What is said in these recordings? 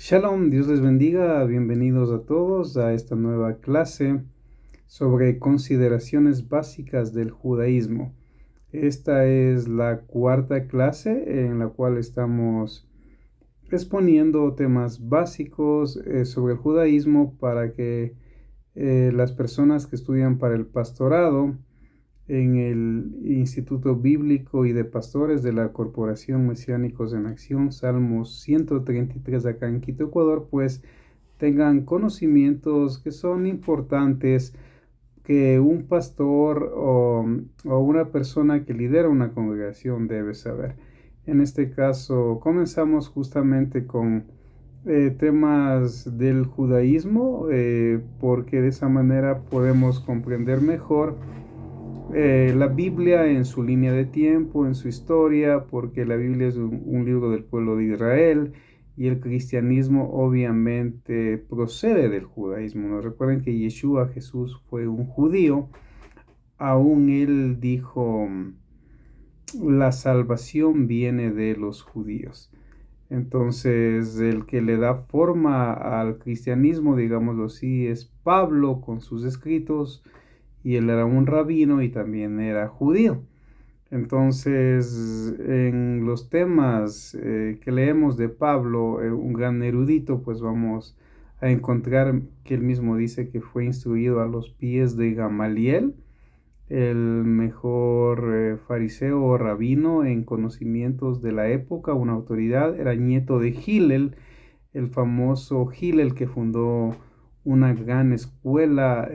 Shalom, Dios les bendiga, bienvenidos a todos a esta nueva clase sobre consideraciones básicas del judaísmo. Esta es la cuarta clase en la cual estamos exponiendo temas básicos sobre el judaísmo para que las personas que estudian para el pastorado en el Instituto Bíblico y de Pastores de la Corporación Mesiánicos en Acción, Salmos 133 acá en Quito, Ecuador, pues tengan conocimientos que son importantes que un pastor o una persona que lidera una congregación debe saber. En este caso, comenzamos justamente con temas del judaísmo, porque de esa manera podemos comprender mejor la Biblia en su línea de tiempo, en su historia, porque la Biblia es un libro del pueblo de Israel y el cristianismo obviamente procede del judaísmo. Nos recuerden que Yeshua, Jesús, fue un judío, aún él dijo, la salvación viene de los judíos. Entonces, el que le da forma al cristianismo, digámoslo así, es Pablo con sus escritos, y él era un rabino y también era judío. Entonces, en los temas que leemos de Pablo, un gran erudito, pues vamos a encontrar que él mismo dice que fue instruido a los pies de Gamaliel, el mejor fariseo o rabino en conocimientos de la época, una autoridad. Era nieto de Hillel, el famoso Hillel que fundó una gran escuela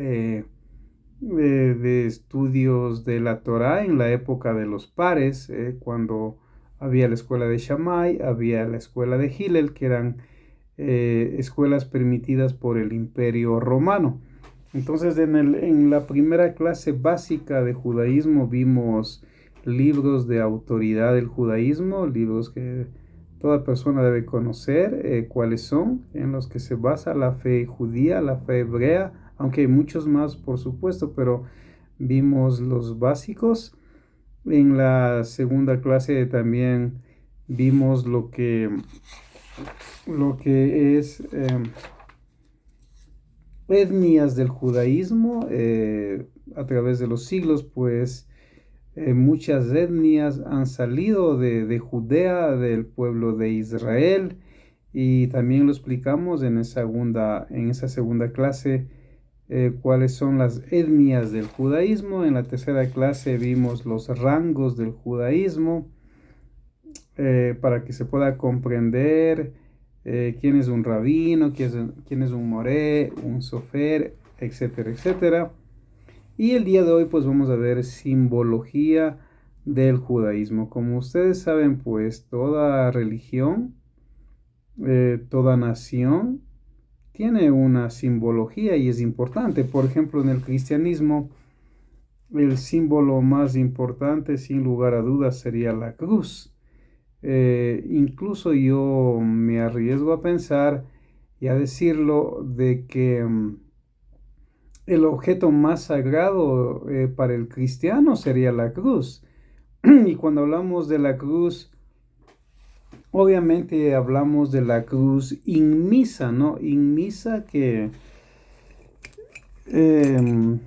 de estudios de la Torá en la época de los pares, cuando había la escuela de Shammai, había la escuela de Hillel, que eran escuelas permitidas por el Imperio Romano. Entonces, en la primera clase básica de judaísmo vimos libros de autoridad del judaísmo, libros que toda persona debe conocer, cuáles son, en los que se basa la fe judía, la fe hebrea, aunque hay muchos más, por supuesto, pero vimos los básicos. En la segunda clase también vimos lo que es etnias del judaísmo a través de los siglos, pues muchas etnias han salido de Judea, del pueblo de Israel, y también lo explicamos en esa segunda clase, cuáles son las etnias del judaísmo. En la tercera clase vimos los rangos del judaísmo, para que se pueda comprender quién es un rabino, quién es un moré, un sofer, etcétera, etcétera. Y el día de hoy pues vamos a ver simbología del judaísmo. Como ustedes saben, pues toda religión, toda nación tiene una simbología y es importante. Por ejemplo, en el cristianismo, el símbolo más importante, sin lugar a dudas, sería la cruz. Incluso yo me arriesgo a pensar y a decirlo de que el objeto más sagrado para el cristiano sería la cruz. Y cuando hablamos de la cruz, obviamente hablamos de la cruz inmisa, ¿no? Inmisa que eh,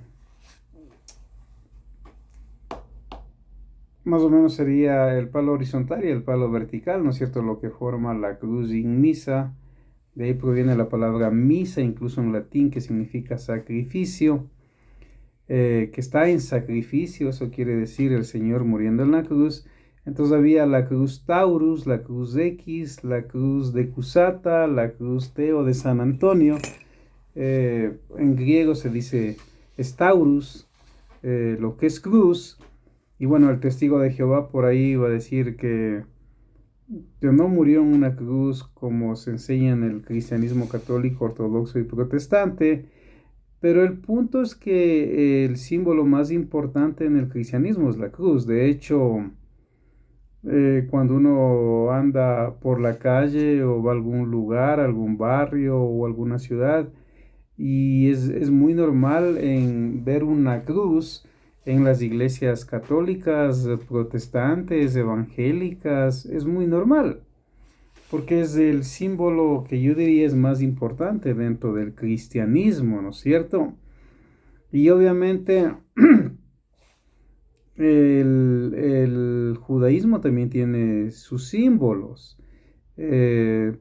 más o menos sería el palo horizontal y el palo vertical, ¿no es cierto? Lo que forma la cruz inmisa. De ahí proviene la palabra misa, incluso en latín, que significa sacrificio, que está en sacrificio, eso quiere decir el Señor muriendo en la cruz. Entonces había la cruz Taurus, la cruz X, la cruz de Cusata, la cruz Teo de San Antonio. En griego se dice Taurus, lo que es cruz. Y bueno, el testigo de Jehová por ahí va a decir que no murió en una cruz como se enseña en el cristianismo católico, ortodoxo y protestante, pero el punto es que el símbolo más importante en el cristianismo es la cruz. De hecho, cuando uno anda por la calle o va a algún lugar, algún barrio o alguna ciudad, y es muy normal en ver una cruz en las iglesias católicas, protestantes, evangélicas, es muy normal. porque es el símbolo que yo diría es más importante dentro del cristianismo, ¿no es cierto? Y obviamente el judaísmo también tiene sus símbolos. Eh,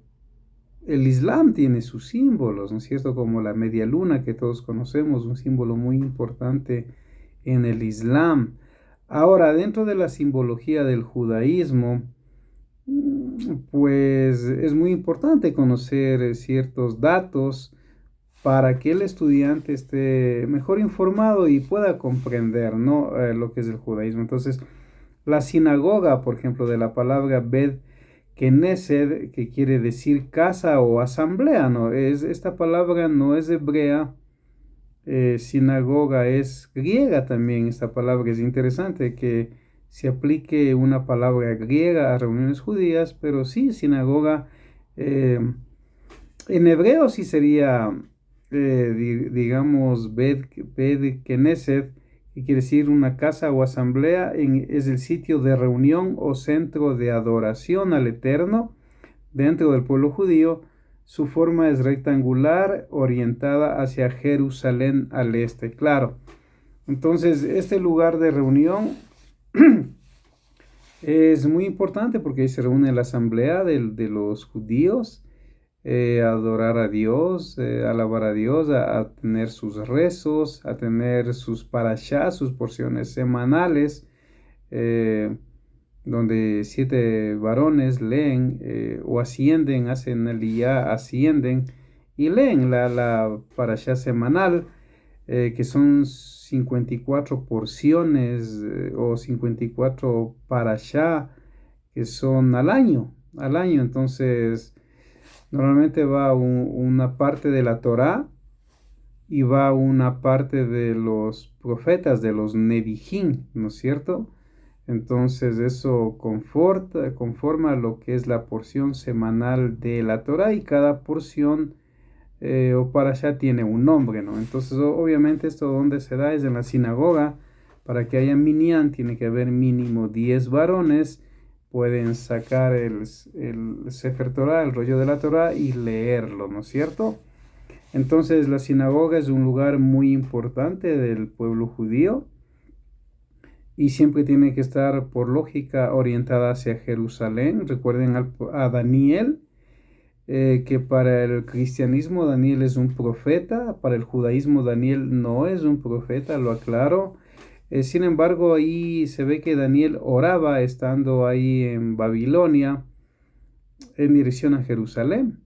el Islam tiene sus símbolos, ¿no es cierto? Como la media luna que todos conocemos, un símbolo muy importante en el Islam. Ahora, dentro de la simbología del judaísmo, pues es muy importante conocer ciertos datos para que el estudiante esté mejor informado y pueda comprender, ¿no? Lo que es el judaísmo. Entonces, la sinagoga, por ejemplo, de la palabra Bet Knesset, que quiere decir casa o asamblea, ¿no? Esta palabra no es hebrea, sinagoga es griega también. Esta palabra es interesante que se aplique una palabra griega a reuniones judías, pero sí, sinagoga eh, en hebreo sí sería, digamos, Bet Knesset, que quiere decir una casa o asamblea, es el sitio de reunión o centro de adoración al Eterno dentro del pueblo judío. Su forma es rectangular, orientada hacia Jerusalén al este. Claro, entonces este lugar de reunión es muy importante porque ahí se reúne la asamblea de los judíos, adorar a Dios, alabar a Dios, a tener sus rezos, a tener sus parashá, sus porciones semanales, eh, donde 7 varones leen o ascienden, hacen aliyá, ascienden y leen la parashá semanal, que son 54 porciones o 54 parashá que son al año. Entonces, normalmente va una parte de la Torá y va una parte de los profetas, de los Nevijín, ¿no es cierto? Entonces eso conforma lo que es la porción semanal de la Torá, y cada porción o parashá tiene un nombre, ¿no? Entonces obviamente esto donde se da es en la sinagoga. Para que haya minyan tiene que haber mínimo 10 varones. Pueden sacar el Sefer Torah, el rollo de la Torá, y leerlo, ¿no es cierto? Entonces la sinagoga es un lugar muy importante del pueblo judío y siempre tiene que estar por lógica orientada hacia Jerusalén. Recuerden a Daniel, que para el cristianismo Daniel es un profeta, para el judaísmo Daniel no es un profeta, lo aclaro. Sin embargo, ahí se ve que Daniel oraba estando ahí en Babilonia en dirección a Jerusalén.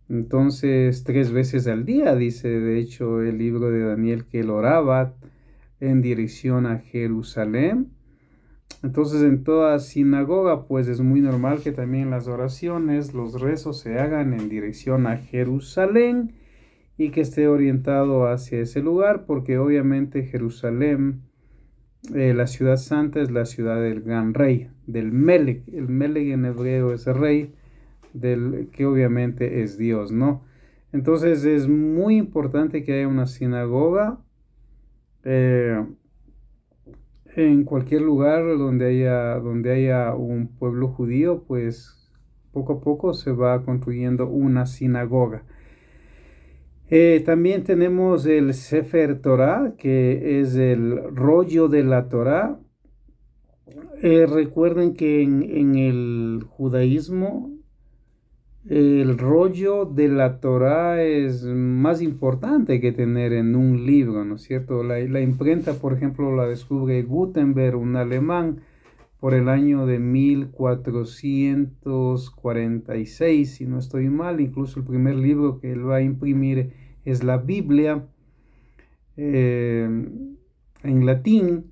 Entonces, 3 veces al día, dice de hecho el libro de Daniel, que él oraba en dirección a Jerusalén. Entonces, en toda sinagoga, pues es muy normal que también las oraciones, los rezos se hagan en dirección a Jerusalén y que esté orientado hacia ese lugar, porque obviamente Jerusalén, la ciudad santa, es la ciudad del gran rey, del Melech. El Melech en hebreo es rey, que obviamente es Dios, ¿no? Entonces es muy importante que haya una sinagoga eh, en cualquier lugar donde haya un pueblo judío, pues poco a poco se va construyendo una sinagoga. También tenemos el Sefer Torah, que es el rollo de la Torah. Recuerden que en el judaísmo el rollo de la Torá es más importante que tener en un libro, ¿no es cierto? La imprenta, por ejemplo, la descubre Gutenberg, un alemán, por el año de 1446, si no estoy mal. Incluso el primer libro que él va a imprimir es la Biblia, en latín.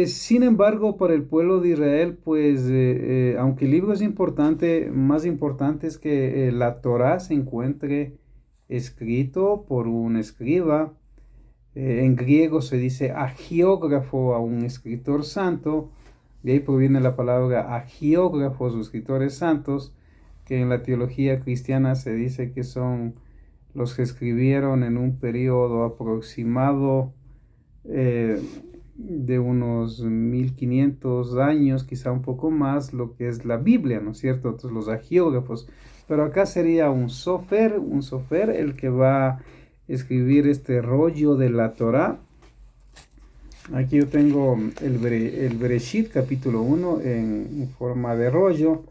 Sin embargo, para el pueblo de Israel, pues, aunque el libro es importante, más importante es que la Torá se encuentre escrito por un escriba. En griego se dice agiógrafo a un escritor santo. De ahí proviene la palabra agiógrafos o escritores santos, que en la teología cristiana se dice que son los que escribieron en un periodo aproximado, eh, de unos 1500 años, quizá un poco más, lo que es la Biblia, ¿no es cierto? Entonces los agiógrafos. Pero acá sería un sofer el que va a escribir este rollo de la Torá. Aquí yo tengo el Bereshit, capítulo 1, en forma de rollo.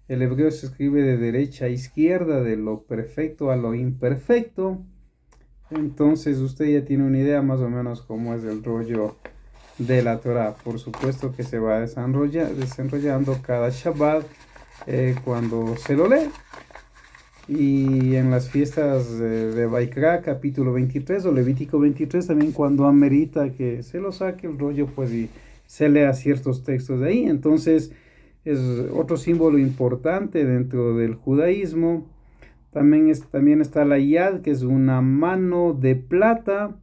El hebreo se escribe de derecha a izquierda, de lo perfecto a lo imperfecto. Entonces usted ya tiene una idea más o menos cómo es el rollo de la Torah. Por supuesto que se va desenrollando cada Shabbat cuando se lo lee. Y en las fiestas de Baikra, capítulo 23 o Levítico 23, también cuando amerita que se lo saque el rollo, pues y se lea ciertos textos de ahí. Entonces es otro símbolo importante dentro del judaísmo. También está la yad, que es una mano de plata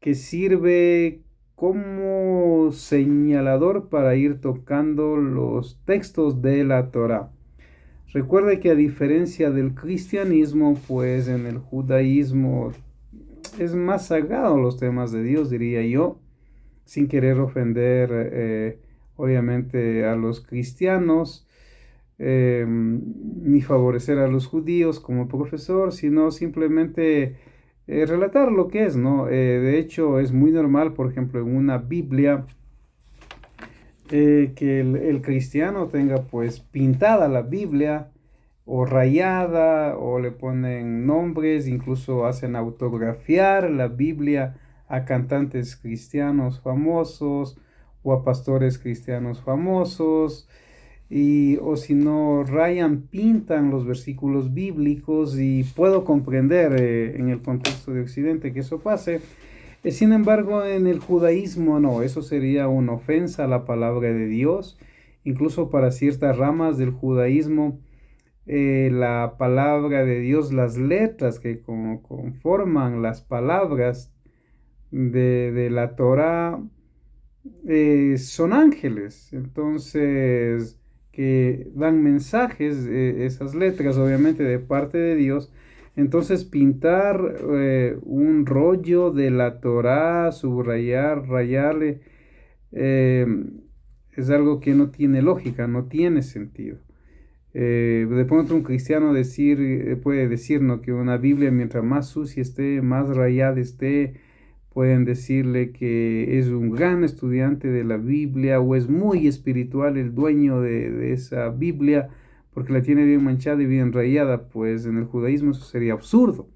que sirve como señalador para ir tocando los textos de la Torá. Recuerde que a diferencia del cristianismo, pues en el judaísmo es más sagrado los temas de Dios, diría yo, sin querer ofender obviamente a los cristianos, ni favorecer a los judíos como profesor, sino simplemente relatar lo que es, ¿no? De hecho, es muy normal, por ejemplo, en una Biblia, que el cristiano tenga pues pintada la Biblia o rayada o le ponen nombres, incluso hacen autografiar la Biblia a cantantes cristianos famosos o a pastores cristianos famosos, y o si no rayan, pintan los versículos bíblicos, y puedo comprender en el contexto de Occidente que eso pase. Sin embargo, en el judaísmo no, eso sería una ofensa a la palabra de Dios. Incluso para ciertas ramas del judaísmo, la palabra de Dios, las letras que conforman las palabras de la Torá, son ángeles. Entonces, que dan mensajes, esas letras obviamente de parte de Dios. Entonces pintar un rollo de la Torá, subrayar, rayarle, eh, es algo que no tiene lógica, no tiene sentido. De pronto un cristiano puede decir, ¿no?, que una Biblia, mientras más sucia esté, más rayada esté, pueden decirle que es un gran estudiante de la Biblia o es muy espiritual el dueño de esa Biblia porque la tiene bien manchada y bien rayada. Pues en el judaísmo eso sería absurdo,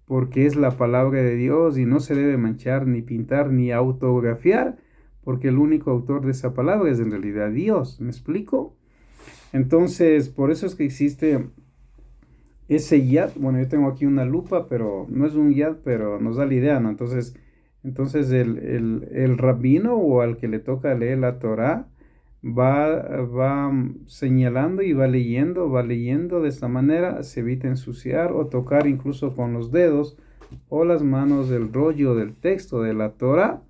porque es la palabra de Dios y no se debe manchar, ni pintar, ni autografiar, porque el único autor de esa palabra es en realidad Dios. ¿Me explico? Entonces, por eso es que existe ese yad. Bueno, yo tengo aquí una lupa, pero no es un yad, pero nos da la idea, ¿no? Entonces el rabino o al que le toca leer la Torá va señalando y va leyendo de esta manera, se evita ensuciar o tocar incluso con los dedos o las manos del rollo del texto de la Torá,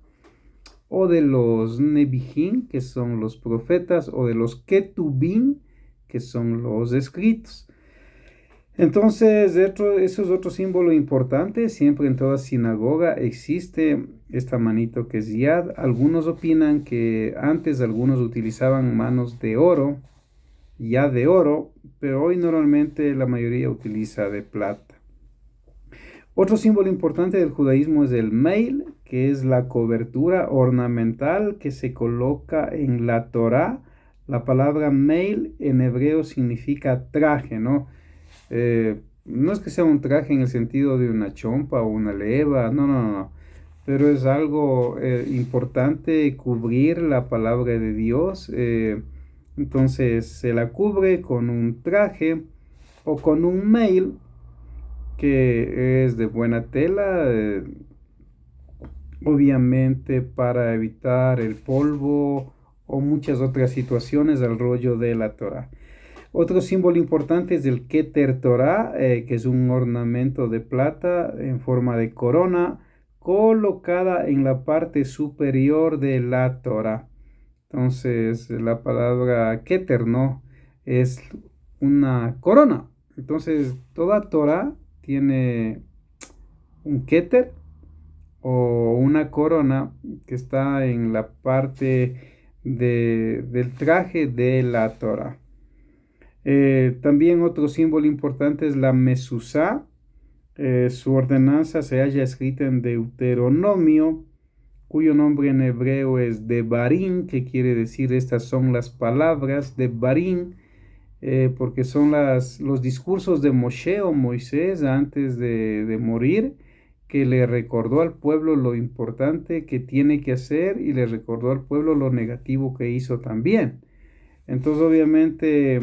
o de los Nevi'im, que son los profetas, o de los Ketubim, que son los escritos. Entonces, eso es otro símbolo importante. Siempre en toda sinagoga existe esta manito que es yad. Algunos opinan que antes algunos utilizaban manos de oro, yad de oro, pero hoy normalmente la mayoría utiliza de plata. Otro símbolo importante del judaísmo es el meil, que es la cobertura ornamental que se coloca en la Torá. La palabra meil en hebreo significa traje, ¿no? No es que sea un traje en el sentido de una chompa o una leva, no, pero es algo importante cubrir la palabra de Dios. Entonces se la cubre con un traje o con un meil que es de buena tela, obviamente para evitar el polvo o muchas otras situaciones del rollo de la Torá. Otro símbolo importante es el Keter Torah, que es un ornamento de plata en forma de corona colocada en la parte superior de la Torah. Entonces, la palabra Keter, ¿no?, es una corona. Entonces, toda Torah tiene un Keter o una corona que está en la parte del traje de la Torah. También otro símbolo importante es la mezuzá. Su ordenanza se halla escrita en Deuteronomio, cuyo nombre en hebreo es Devarim, que quiere decir estas son las palabras de Devarim, porque son los discursos de Moshe o Moisés antes de morir, que le recordó al pueblo lo importante que tiene que hacer y le recordó al pueblo lo negativo que hizo también. Entonces, obviamente,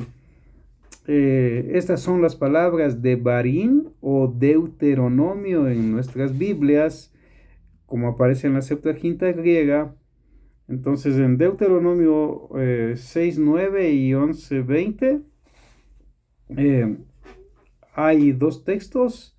estas son las palabras de Devarim o Deuteronomio en nuestras Biblias, como aparece en la Septuaginta griega. Entonces, en Deuteronomio 6, 9 y 11, 20, hay dos textos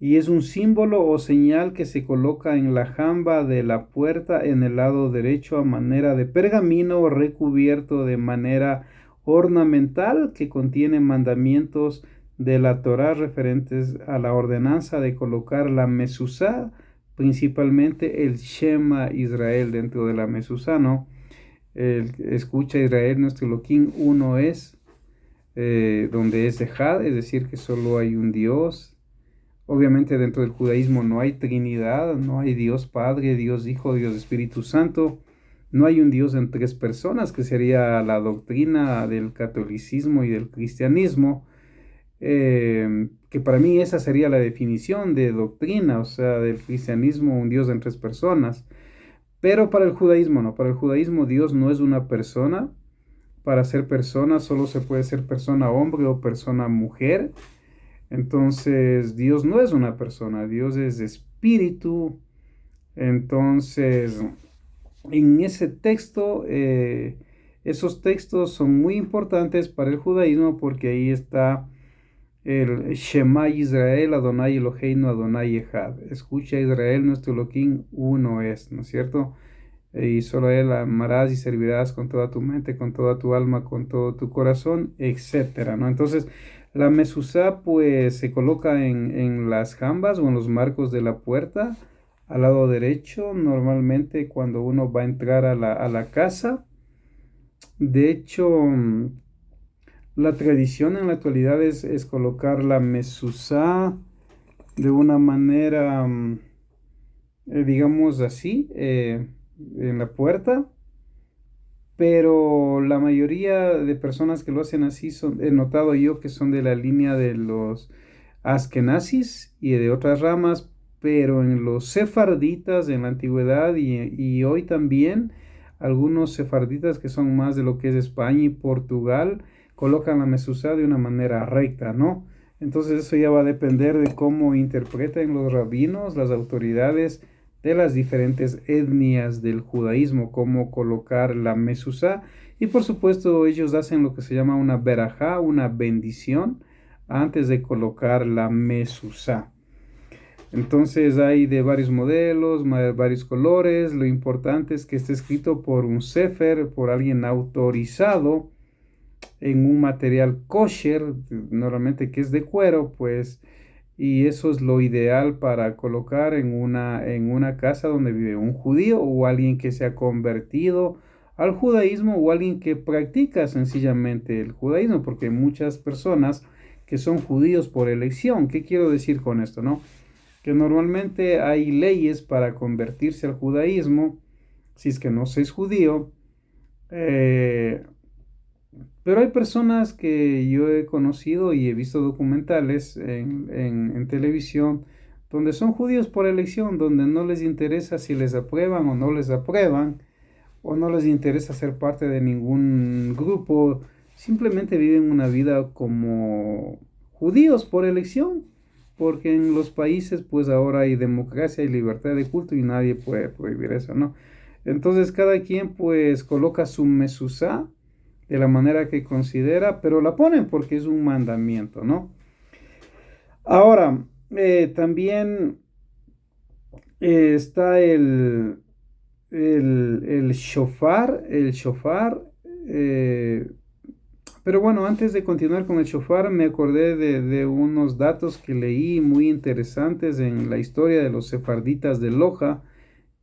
y es un símbolo o señal que se coloca en la jamba de la puerta en el lado derecho a manera de pergamino recubierto de manera ornamental que contiene mandamientos de la Torá referentes a la ordenanza de colocar la mezuzá, principalmente el Shema Israel dentro de la mezuzá, ¿no? Escucha Israel, nuestro Elohim, uno es, donde es Ejad, es decir, que solo hay un Dios. Obviamente dentro del judaísmo no hay Trinidad, no hay Dios Padre, Dios Hijo, Dios Espíritu Santo, no hay un Dios en tres personas, que sería la doctrina del catolicismo y del cristianismo, que para mí esa sería la definición de doctrina, o sea, del cristianismo, un Dios en tres personas. Pero para el judaísmo no, para el judaísmo Dios no es una persona. Para ser persona solo se puede ser persona hombre o persona mujer. Entonces Dios no es una persona, Dios es espíritu. Entonces, en ese texto, esos textos son muy importantes para el judaísmo porque ahí está el Shema Israel, Adonai Eloheinu, Adonai Echad. Escucha Israel, nuestro Elohim, uno es, ¿no es cierto? Y solo a Él amarás y servirás con toda tu mente, con toda tu alma, con todo tu corazón, etcétera, ¿no? Entonces, la mezuzá pues se coloca en las jambas o en los marcos de la puerta, al lado derecho, normalmente cuando uno va a entrar a la casa. De hecho, la tradición en la actualidad es colocar la mezuzá de una manera, digamos así, en la puerta. Pero la mayoría de personas que lo hacen así he notado yo que son de la línea de los askenazis y de otras ramas, pero en los sefarditas en la antigüedad y hoy también, algunos sefarditas que son más de lo que es España y Portugal, colocan la mezuzá de una manera recta, ¿no? Entonces eso ya va a depender de cómo interpreten los rabinos, las autoridades de las diferentes etnias del judaísmo, cómo colocar la mezuzá. Y por supuesto ellos hacen lo que se llama una berajá, una bendición, antes de colocar la mezuzá. Entonces hay de varios modelos, varios colores. Lo importante es que esté escrito por un sefer, por alguien autorizado, en un material kosher, normalmente que es de cuero, pues, y eso es lo ideal para colocar en una casa donde vive un judío o alguien que se ha convertido al judaísmo o alguien que practica sencillamente el judaísmo, porque hay muchas personas que son judíos por elección. ¿Qué quiero decir con esto, no? Que normalmente hay leyes para convertirse al judaísmo, si es que no se es judío, pero hay personas que yo he conocido y he visto documentales en televisión donde son judíos por elección, donde no les interesa si les aprueban o no les aprueban, o no les interesa ser parte de ningún grupo, simplemente viven una vida como judíos por elección, porque en los países pues ahora hay democracia y libertad de culto y nadie puede prohibir eso, ¿no? Entonces cada quien pues coloca su mezuzá de la manera que considera, pero la ponen porque es un mandamiento, ¿no? Ahora, también está el shofar. El shofar, Pero bueno, antes de continuar con el shofar, me acordé de unos datos que leí muy interesantes en la historia de los sefarditas de Loja,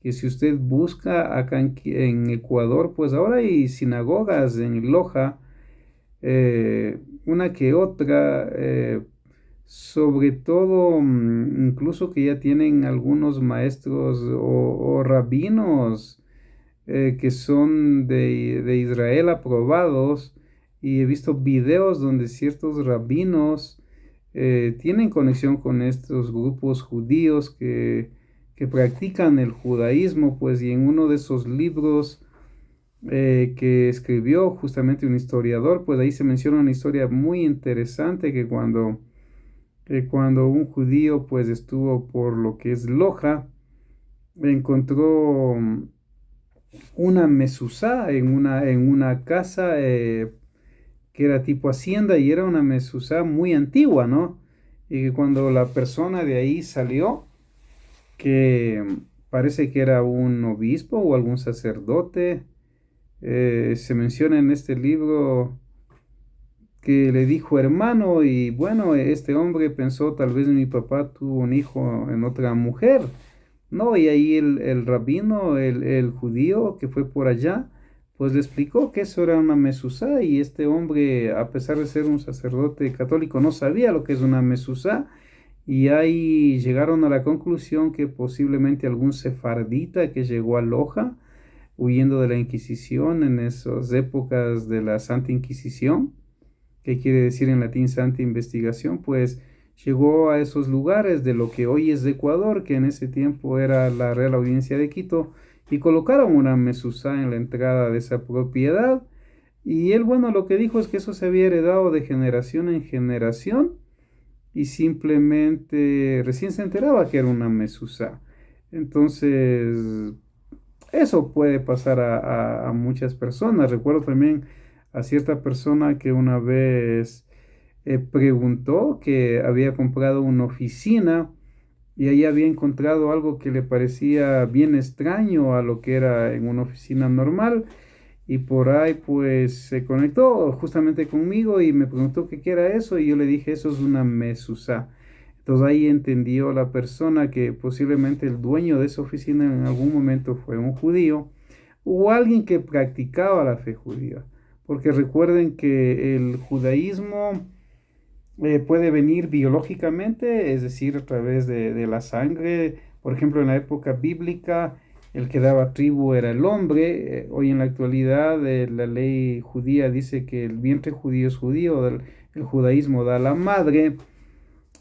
que si usted busca acá en Ecuador, pues ahora hay sinagogas en Loja, una que otra, sobre todo, incluso que ya tienen algunos maestros o rabinos que son de Israel aprobados, y he visto videos donde ciertos rabinos tienen conexión con estos grupos judíos que practican el judaísmo, pues, y en uno de esos libros que escribió justamente un historiador, pues ahí se menciona una historia muy interesante que cuando un judío pues estuvo por lo que es Loja, encontró una mezuzá en una casa que era tipo hacienda, y era una mezuzá muy antigua, ¿no? Y que cuando la persona de ahí salió, que parece que era un obispo o algún sacerdote, se menciona en este libro que le dijo hermano, y bueno, este hombre pensó, tal vez mi papá tuvo un hijo en otra mujer, ¿no? Y ahí el rabino, el judío que fue por allá, pues le explicó que eso era una mezuzá, y este hombre, a pesar de ser un sacerdote católico, no sabía lo que es una mezuzá, y ahí llegaron a la conclusión que posiblemente algún sefardita que llegó a Loja, huyendo de la Inquisición en esas épocas de la Santa Inquisición, que quiere decir en latín Santa Investigación, pues llegó a esos lugares de lo que hoy es Ecuador, que en ese tiempo era la Real Audiencia de Quito, y colocaron una mezuzá en la entrada de esa propiedad. Y él, bueno, lo que dijo es que eso se había heredado de generación en generación, y simplemente recién se enteraba que era una mezuzá. Entonces, eso puede pasar a muchas personas. Recuerdo también a cierta persona que una vez preguntó que había comprado una oficina, y ahí había encontrado algo que le parecía bien extraño a lo que era en una oficina normal, y por ahí pues se conectó justamente conmigo y me preguntó qué era eso, y yo le dije, eso es una mezuzá. Entonces ahí entendió la persona que posiblemente el dueño de esa oficina en algún momento fue un judío o alguien que practicaba la fe judía. Porque recuerden que el judaísmo puede venir biológicamente, es decir, a través de la sangre. Por ejemplo, en la época bíblica, el que daba tribu era el hombre. Hoy en la actualidad, la ley judía dice que el vientre judío es judío, el judaísmo da la madre.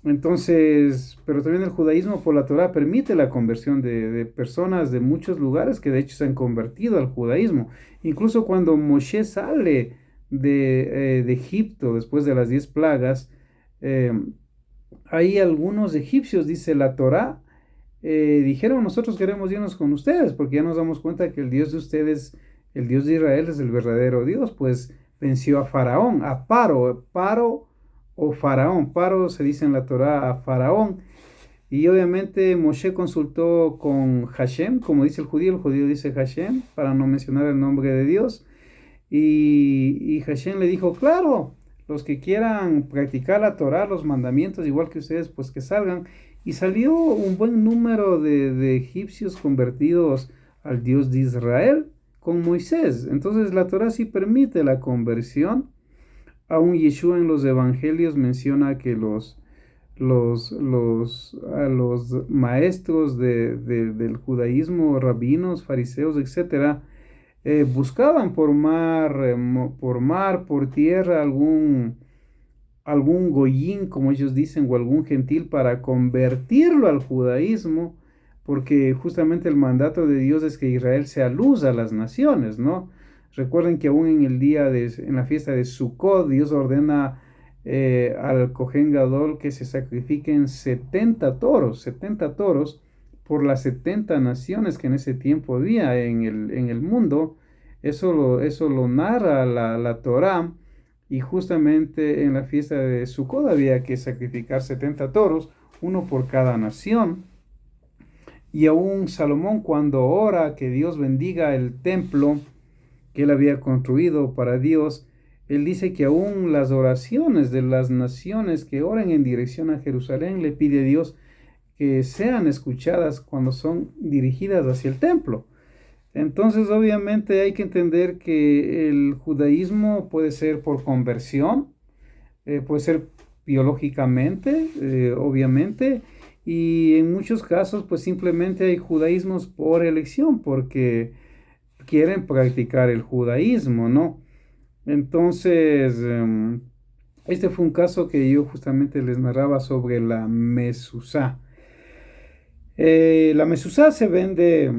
Entonces, pero también el judaísmo por la Torá permite la conversión de personas de muchos lugares que de hecho se han convertido al judaísmo. Incluso cuando Moshe sale de Egipto después de las 10 plagas, eh, hay algunos egipcios, dice la Torá, dijeron, nosotros queremos irnos con ustedes porque ya nos damos cuenta que el Dios de ustedes, el Dios de Israel, es el verdadero Dios, pues venció a Faraón, a Paro o Faraón. Paro se dice en la Torá a Faraón. Y obviamente Moshe consultó con Hashem, como dice el judío dice Hashem, para no mencionar el nombre de Dios. Y Hashem le dijo, claro, los que quieran practicar la Torá, los mandamientos, igual que ustedes, pues que salgan. Y salió un buen número de egipcios convertidos al Dios de Israel con Moisés. Entonces la Torá sí permite la conversión. Aún Yeshua en los evangelios menciona que a los maestros del judaísmo, rabinos, fariseos, etcétera, buscaban por tierra, algún goyín, como ellos dicen, o algún gentil para convertirlo al judaísmo, porque justamente el mandato de Dios es que Israel sea luz a las naciones, ¿no? Recuerden que aún en la fiesta de Sukkot, Dios ordena al Cohen Gadol que se sacrifiquen 70 toros por las 70 naciones que en ese tiempo había en el mundo. Eso lo narra la Torá, y justamente en la fiesta de Sukkot había que sacrificar 70 toros, uno por cada nación. Y aún Salomón, cuando ora que Dios bendiga el templo que él había construido para Dios, Él dice que aún las oraciones de las naciones que oran en dirección a Jerusalén le pide a Dios que sean escuchadas cuando son dirigidas hacia el templo. Entonces, obviamente hay que entender que el judaísmo puede ser por conversión, puede ser biológicamente, obviamente, y en muchos casos, pues simplemente hay judaísmos por elección, porque quieren practicar el judaísmo, ¿no? Entonces, este fue un caso que yo justamente les narraba sobre la mezuzá. La mezuzá se vende,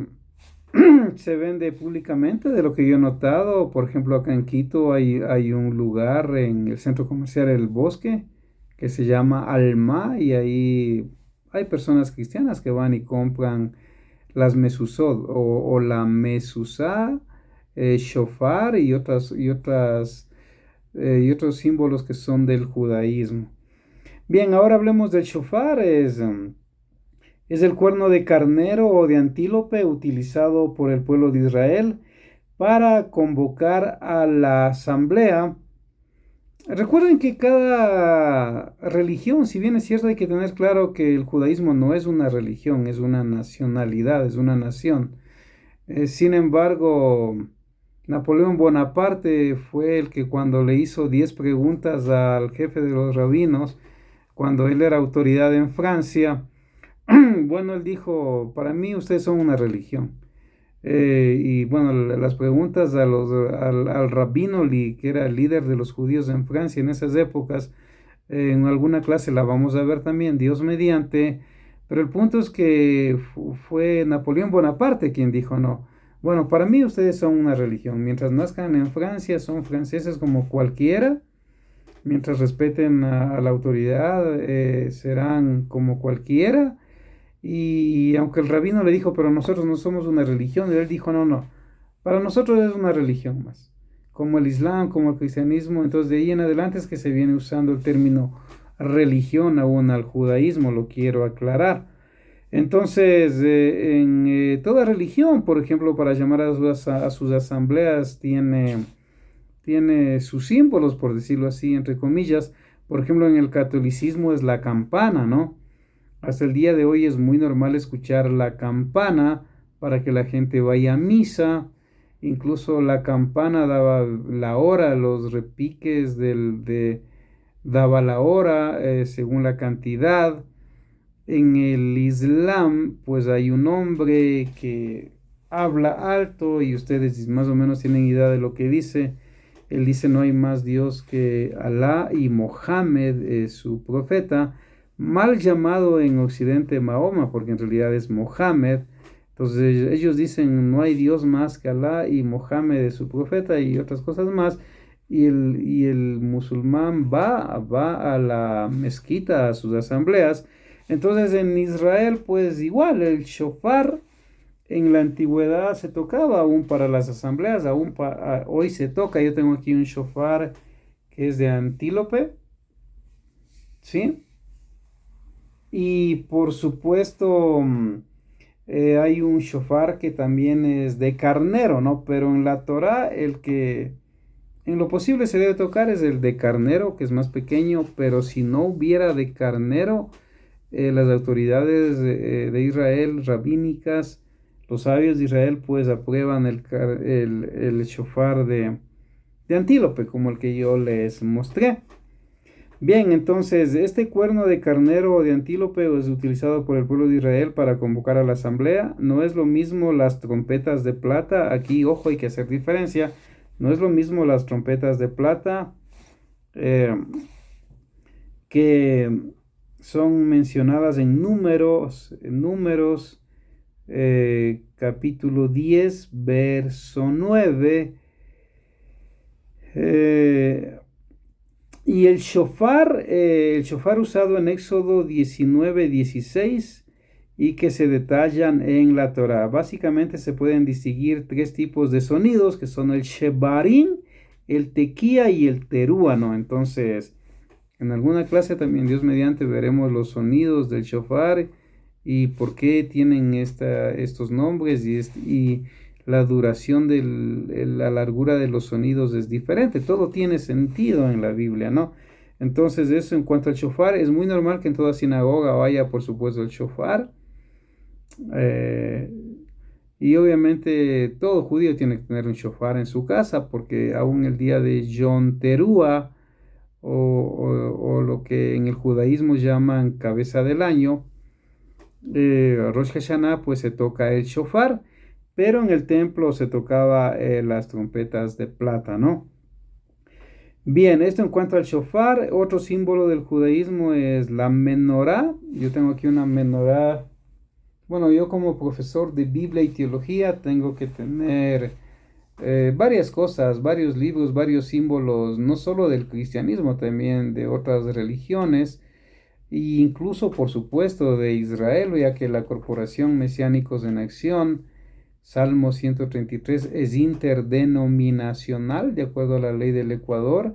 se vende públicamente, de lo que yo he notado. Por ejemplo, acá en Quito hay un lugar en el centro comercial El Bosque que se llama Alma, y ahí hay personas cristianas que van y compran las mezuzot o la mezuzá, shofar y otros símbolos que son del judaísmo. Bien, ahora hablemos del shofar. Es el cuerno de carnero o de antílope utilizado por el pueblo de Israel para convocar a la asamblea. Recuerden que cada religión, si bien es cierto, hay que tener claro que el judaísmo no es una religión, es una nacionalidad, es una nación. Sin embargo, Napoleón Bonaparte fue el que, cuando le hizo 10 preguntas al jefe de los rabinos, cuando él era autoridad en Francia, bueno, él dijo: para mí ustedes son una religión. Y bueno, las preguntas al rabino que era el líder de los judíos en Francia en esas épocas, en alguna clase la vamos a ver también, Dios mediante. Pero el punto es que fue Napoleón Bonaparte quien dijo: no, bueno, para mí ustedes son una religión. Mientras nazcan en Francia, son franceses como cualquiera. Mientras respeten a la autoridad, serán como cualquiera. Y aunque el rabino le dijo: pero nosotros no somos una religión, él dijo: no, no, para nosotros es una religión más, como el Islam, como el cristianismo. Entonces de ahí en adelante es que se viene usando el término religión aún al judaísmo, lo quiero aclarar. Entonces, en toda religión, por ejemplo, para llamar a sus asambleas, tiene sus símbolos, por decirlo así, entre comillas. Por ejemplo, en el catolicismo es la campana, ¿no? Hasta el día de hoy es muy normal escuchar la campana para que la gente vaya a misa. Incluso la campana daba la hora, los repiques daba la hora según la cantidad. En el Islam, pues hay un hombre que habla alto y ustedes más o menos tienen idea de lo que dice. Él dice: no hay más Dios que Alá, y Mohammed es su profeta, mal llamado en Occidente Mahoma, porque en realidad es Mohammed. Entonces ellos dicen: no hay Dios más que Alá, y Mohammed es su profeta, y otras cosas más. Y el musulmán va a la mezquita, a sus asambleas. Entonces en Israel, pues igual, el shofar en la antigüedad se tocaba aún para las asambleas, hoy se toca. Yo tengo aquí un shofar que es de antílope, ¿sí? Y por supuesto, hay un shofar que también es de carnero, ¿no? Pero en la Torá, el que en lo posible se debe tocar es el de carnero, que es más pequeño. Pero si no hubiera de carnero, las autoridades de Israel, rabínicas, los sabios de Israel, pues aprueban el shofar de antílope, como el que yo les mostré. Bien, entonces este cuerno de carnero o de antílope es utilizado por el pueblo de Israel para convocar a la asamblea. No es lo mismo las trompetas de plata. Aquí, ojo, hay que hacer diferencia. No es lo mismo las trompetas de plata que son mencionadas en Números, capítulo 10, verso 9. Y el shofar usado en Éxodo 19, 16, y que se detallan en la Torá. Básicamente se pueden distinguir 3 tipos de sonidos, que son el shebarim, el tequía y el terúano. Entonces, en alguna clase también, Dios mediante, veremos los sonidos del shofar y por qué tienen estos nombres y la duración la largura de los sonidos es diferente. Todo tiene sentido en la Biblia, ¿no? Entonces, eso en cuanto al shofar, es muy normal que en toda sinagoga vaya, por supuesto, el shofar. Eh, y obviamente todo judío tiene que tener un shofar en su casa, porque aún el día de Yom Teruah, o lo que en el judaísmo llaman cabeza del año, Rosh Hashanah, pues se toca el shofar, pero en el templo se tocaba las trompetas de plata, ¿no? Bien, esto en cuanto al shofar. Otro símbolo del judaísmo es la menorá. Yo tengo aquí una menorá. Bueno, yo como profesor de Biblia y teología tengo que tener varias cosas, varios libros, varios símbolos, no solo del cristianismo, también de otras religiones, e incluso, por supuesto, de Israel, ya que la Corporación Mesiánicos en Acción, Salmo 133, es interdenominacional, de acuerdo a la ley del Ecuador,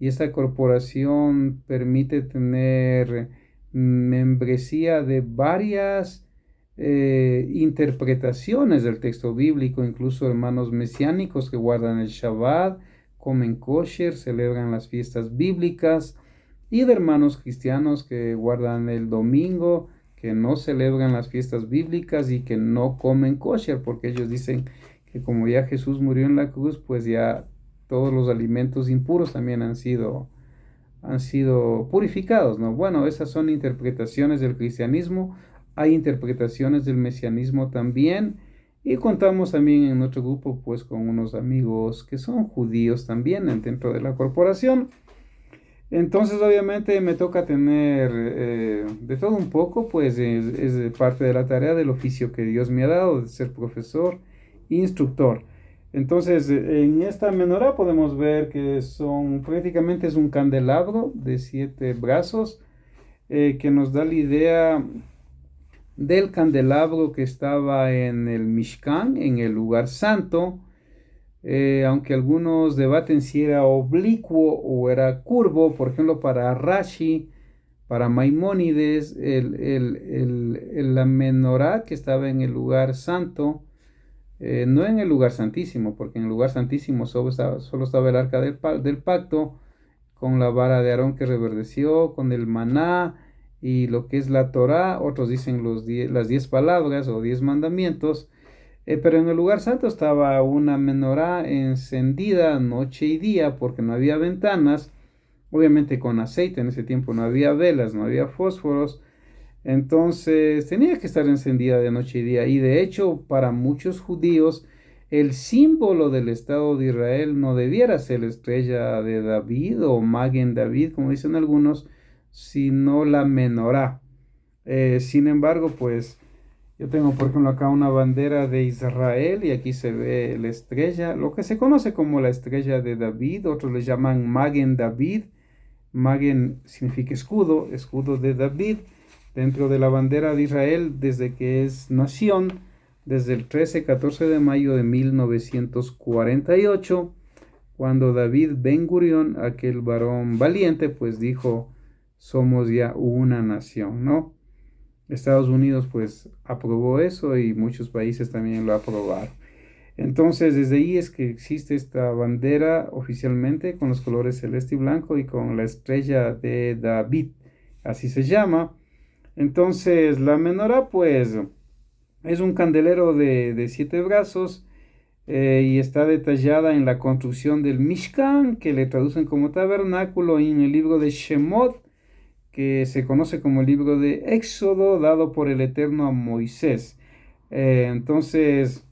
y esta corporación permite tener membresía de varias interpretaciones del texto bíblico, incluso hermanos mesiánicos que guardan el Shabbat, comen kosher, celebran las fiestas bíblicas, y de hermanos cristianos que guardan el domingo, que no celebran las fiestas bíblicas y que no comen kosher, porque ellos dicen que como ya Jesús murió en la cruz, pues ya todos los alimentos impuros también han sido purificados, ¿no? Bueno, esas son interpretaciones del cristianismo, hay interpretaciones del mesianismo también, y contamos también en nuestro grupo pues con unos amigos que son judíos también dentro de la corporación. Entonces obviamente me toca tener de todo un poco, pues es parte de la tarea del oficio que Dios me ha dado de ser profesor, instructor. Entonces, en esta menorá podemos ver que prácticamente es un candelabro de 7 brazos, que nos da la idea del candelabro que estaba en el Mishkan, en el lugar santo, aunque algunos debaten si era oblicuo o era curvo. Por ejemplo, para Rashi, para Maimónides, la menorá que estaba en el lugar santo, no en el lugar santísimo, porque en el lugar santísimo solo estaba el arca del pacto, con la vara de Aarón que reverdeció, con el maná y lo que es la Torá. Otros dicen las 10 palabras o 10 mandamientos. Pero en el lugar santo estaba una menorá encendida noche y día, porque no había ventanas, obviamente con aceite. En ese tiempo no había velas, no había fósforos, entonces tenía que estar encendida de noche y día. Y de hecho, para muchos judíos, el símbolo del Estado de Israel no debiera ser la estrella de David o Magen David, como dicen algunos, sino la menorá. Sin embargo, pues yo tengo, por ejemplo, acá una bandera de Israel, y aquí se ve la estrella, lo que se conoce como la estrella de David. Otros le llaman Magen David. Magen significa escudo, escudo de David, dentro de la bandera de Israel desde que es nación, desde el 13-14 de mayo de 1948, cuando David Ben Gurión, aquel varón valiente, pues dijo: somos ya una nación, ¿no? Estados Unidos pues aprobó eso, y muchos países también lo aprobaron. Entonces, desde ahí es que existe esta bandera oficialmente, con los colores celeste y blanco y con la estrella de David, así se llama. Entonces, la menorá pues es un candelero de 7 brazos, y está detallada en la construcción del Mishkan, que le traducen como tabernáculo, y en el libro de Shemot, que se conoce como el libro de Éxodo, dado por el Eterno a Moisés. Entonces,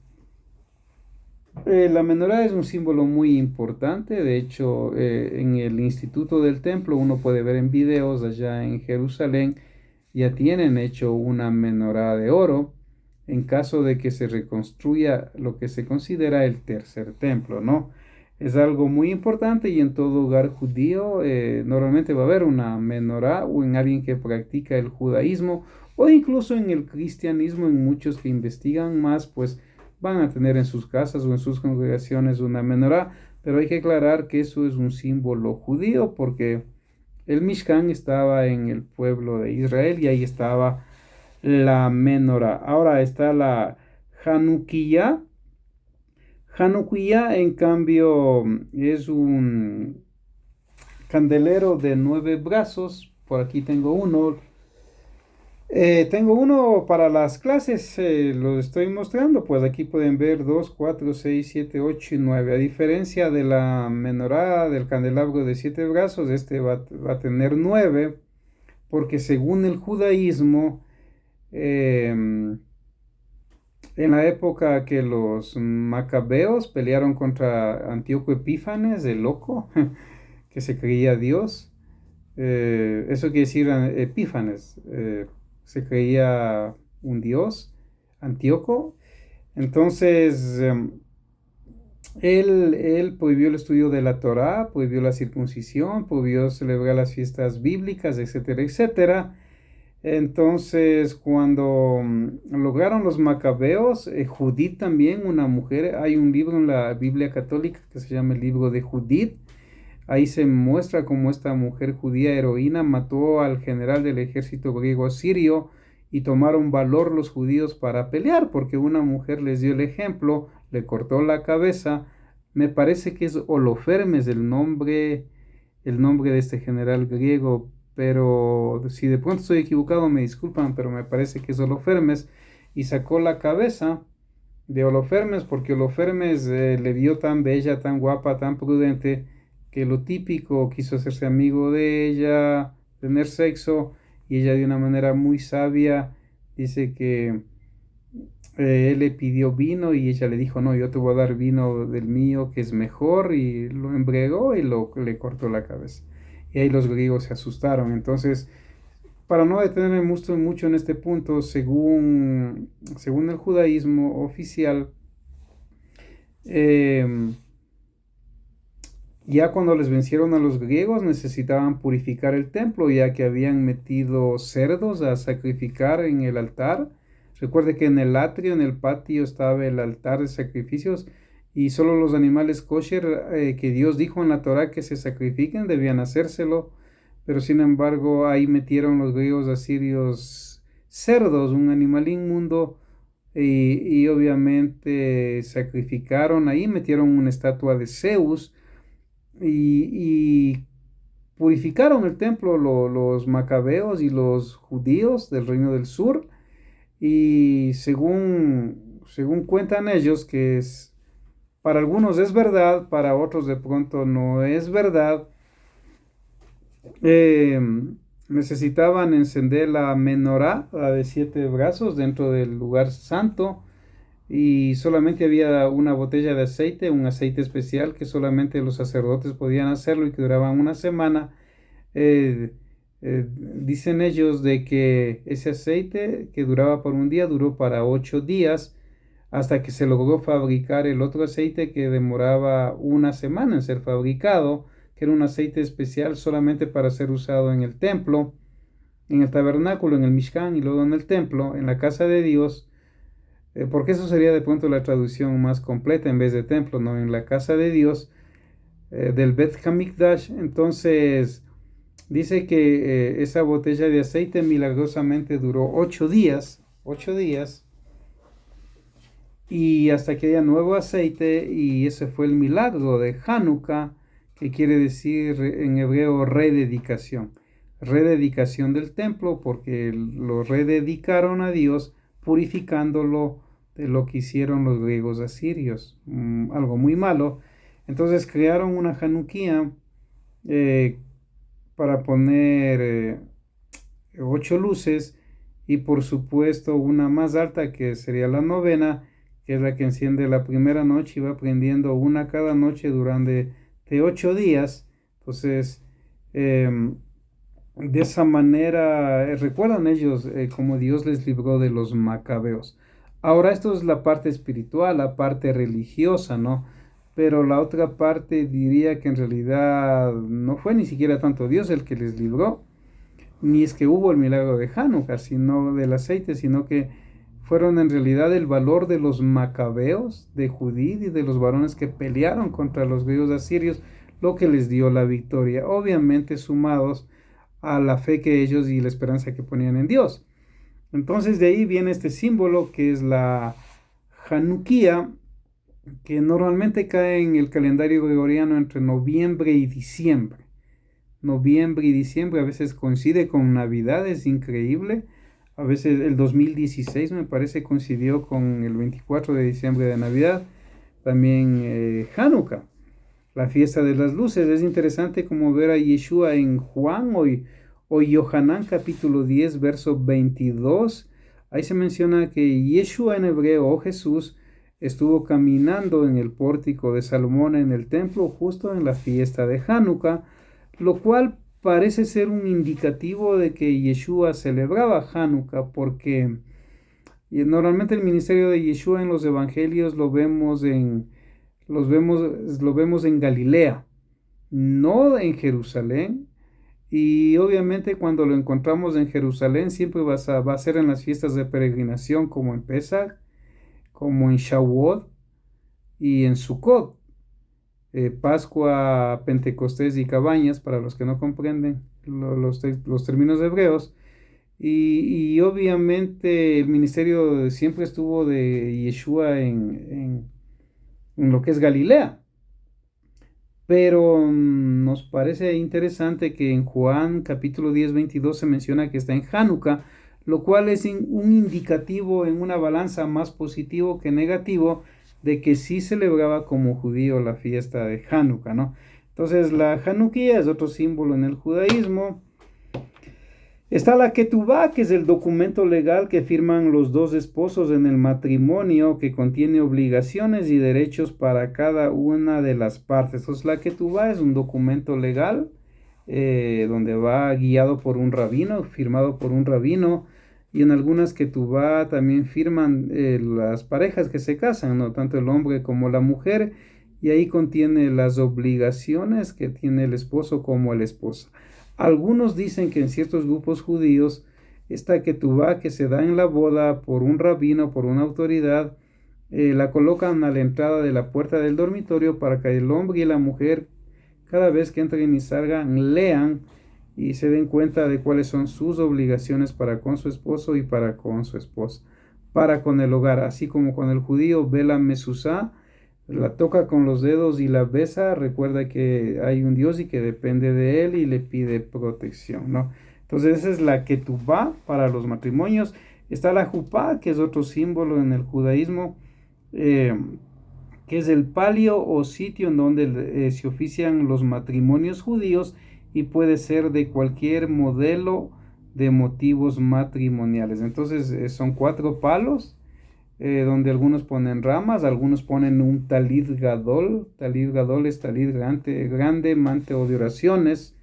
la menorá es un símbolo muy importante. De hecho, en el Instituto del Templo uno puede ver en videos allá en Jerusalén, ya tienen hecho una menorá de oro, en caso de que se reconstruya lo que se considera el tercer templo, ¿no? Es algo muy importante, y en todo hogar judío normalmente va a haber una menorá, o en alguien que practica el judaísmo, o incluso en el cristianismo, en muchos que investigan más, pues van a tener en sus casas o en sus congregaciones una menorá. Pero hay que aclarar que eso es un símbolo judío, porque el Mishkan estaba en el pueblo de Israel, y ahí estaba la menorá. Ahora está la Hanukkah, Hanukkah, en cambio, es un candelero de 9 brazos. Por aquí tengo uno. Tengo uno para las clases, lo estoy mostrando, pues aquí pueden ver 2, 4, 6, 7, 8 y 9. A diferencia de la menorá del candelabro de 7 brazos, este va a tener 9, porque según el judaísmo, em, en la época que los macabeos pelearon contra Antíoco Epífanes, el loco, que se creía Dios, eso quiere decir Epífanes, se creía un dios, Antíoco. Entonces, él prohibió el estudio de la Torá, prohibió la circuncisión, prohibió celebrar las fiestas bíblicas, etcétera, etcétera. Entonces, cuando lograron los macabeos, Judith también, una mujer, hay un libro en la Biblia católica que se llama el libro de Judith. Ahí se muestra cómo esta mujer judía heroína mató al general del ejército griego sirio y tomaron valor los judíos para pelear, porque una mujer les dio el ejemplo, le cortó la cabeza. Me parece que es Holofernes el nombre de este general griego, pero si de pronto estoy equivocado me disculpan, pero me parece que es Holofernes, y sacó la cabeza de Holofernes porque Holofernes le vio tan bella, tan guapa, tan prudente, que lo típico quiso hacerse amigo de ella, tener sexo, y ella de una manera muy sabia dice que él le pidió vino y ella le dijo, no, yo te voy a dar vino del mío que es mejor, y lo embriagó y le cortó la cabeza. Y ahí los griegos se asustaron. Entonces, para no detenerme mucho en este punto, según el judaísmo oficial, ya cuando les vencieron a los griegos necesitaban purificar el templo, ya que habían metido cerdos a sacrificar en el altar. Recuerde que en el atrio, en el patio, estaba el altar de sacrificios, y solo los animales kosher que Dios dijo en la Torá que se sacrifiquen debían hacérselo. Pero sin embargo ahí metieron los griegos asirios cerdos, un animal inmundo, y obviamente sacrificaron ahí, metieron una estatua de Zeus, y purificaron el templo los macabeos y los judíos del reino del sur. Y según cuentan ellos, que para algunos es verdad, para otros de pronto no es verdad, eh, necesitaban encender la menorá, la de 7 brazos, dentro del lugar santo, y solamente había una botella de aceite, un aceite especial que solamente los sacerdotes podían hacerlo y que duraban una semana. Dicen ellos de que ese aceite que duraba por un día duró para 8 días, hasta que se logró fabricar el otro aceite que demoraba una semana en ser fabricado, que era un aceite especial solamente para ser usado en el templo, en el tabernáculo, en el Mishkan, y luego en el templo, en la casa de Dios, porque eso sería de pronto la traducción más completa en vez de templo, ¿no? En la casa de Dios, del Bet Hamikdash. Entonces dice que esa botella de aceite milagrosamente duró 8 días, 8 días, y hasta que haya nuevo aceite, y ese fue el milagro de Hanukkah, que quiere decir en hebreo rededicación del templo, porque lo rededicaron a Dios, purificándolo de lo que hicieron los griegos asirios, algo muy malo. Entonces crearon una Hanukkah para poner 8 luces, y por supuesto una más alta que sería la novena, que es la que enciende la primera noche y va prendiendo una cada noche durante 8 días. Entonces, de esa manera, recuerdan ellos cómo Dios les libró de los macabeos. Ahora, esto es la parte espiritual, la parte religiosa, ¿no? Pero la otra parte diría que en realidad no fue ni siquiera tanto Dios el que les libró, ni es que hubo el milagro de Hanukkah, sino del aceite, sino que fueron en realidad el valor de los macabeos, de Judith y de los varones que pelearon contra los griegos asirios, lo que les dio la victoria, obviamente sumados a la fe que ellos y la esperanza que ponían en Dios. Entonces de ahí viene este símbolo que es la Hanukkah, que normalmente cae en el calendario gregoriano entre noviembre y diciembre. Noviembre y diciembre a veces coincide con Navidad, es increíble. A veces el 2016 me parece coincidió con el 24 de diciembre de Navidad. También Hanukkah, la fiesta de las luces. Es interesante como ver a Yeshua en Juan o Yohanan capítulo 10, verso 22. Ahí se menciona que Yeshua en hebreo o Jesús estuvo caminando en el pórtico de Salomón en el templo justo en la fiesta de Hanukkah, lo cual parece ser un indicativo de que Yeshua celebraba Hanukkah, porque normalmente el ministerio de Yeshua en los evangelios lo vemos en Galilea, no en Jerusalén. Y obviamente cuando lo encontramos en Jerusalén siempre va a ser en las fiestas de peregrinación, como en Pesach, como en Shavuot y en Sukkot. Pascua, Pentecostés y Cabañas, para los que no comprenden los términos hebreos. Y obviamente el ministerio siempre estuvo de Yeshua en lo que es Galilea. Pero nos parece interesante que en Juan capítulo 10, 22 se menciona que está en Hanukkah, lo cual es un indicativo en una balanza más positivo que negativo de que sí celebraba como judío la fiesta de Hanukkah, ¿no? Entonces la Hanukkah es otro símbolo en el judaísmo. Está la Ketubá, que es el documento legal que firman los dos esposos en el matrimonio, que contiene obligaciones y derechos para cada una de las partes. Entonces, la Ketubá es un documento legal donde va guiado por un rabino, firmado por un rabino, y en algunas Ketubá también firman las parejas que se casan, ¿no? Tanto el hombre como la mujer, y ahí contiene las obligaciones que tiene el esposo como la esposa. Algunos dicen que en ciertos grupos judíos esta ketubá que se da en la boda por un rabino, por una autoridad, la colocan a la entrada de la puerta del dormitorio para que el hombre y la mujer cada vez que entren y salgan lean y se den cuenta de cuáles son sus obligaciones para con su esposo y para con su esposa, para con el hogar, así como con el judío ve la mesuzá, la toca con los dedos y la besa, recuerda que hay un Dios y que depende de él y le pide protección, ¿no? Entonces esa es la ketubá para los matrimonios. Está la jupá, que es otro símbolo en el judaísmo, que es el palio o sitio en donde se ofician los matrimonios judíos y puede ser de cualquier modelo de motivos matrimoniales. Entonces son 4 palos donde algunos ponen ramas, algunos ponen un talid gadol. Talid gadol es talid grande, manteo de oraciones,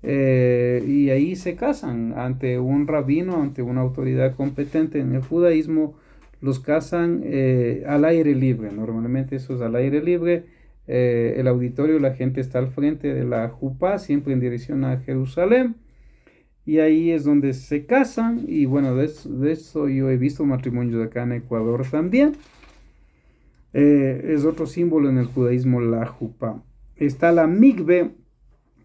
y ahí se casan ante un rabino, ante una autoridad competente. En el judaísmo los casan al aire libre, normalmente eso es al aire libre. El auditorio, la gente está al frente de la jupá, siempre en dirección a Jerusalén. Y ahí es donde se casan. Y bueno, de eso yo he visto matrimonios acá en Ecuador también. Es otro símbolo en el judaísmo, la jupá. Está la mikve,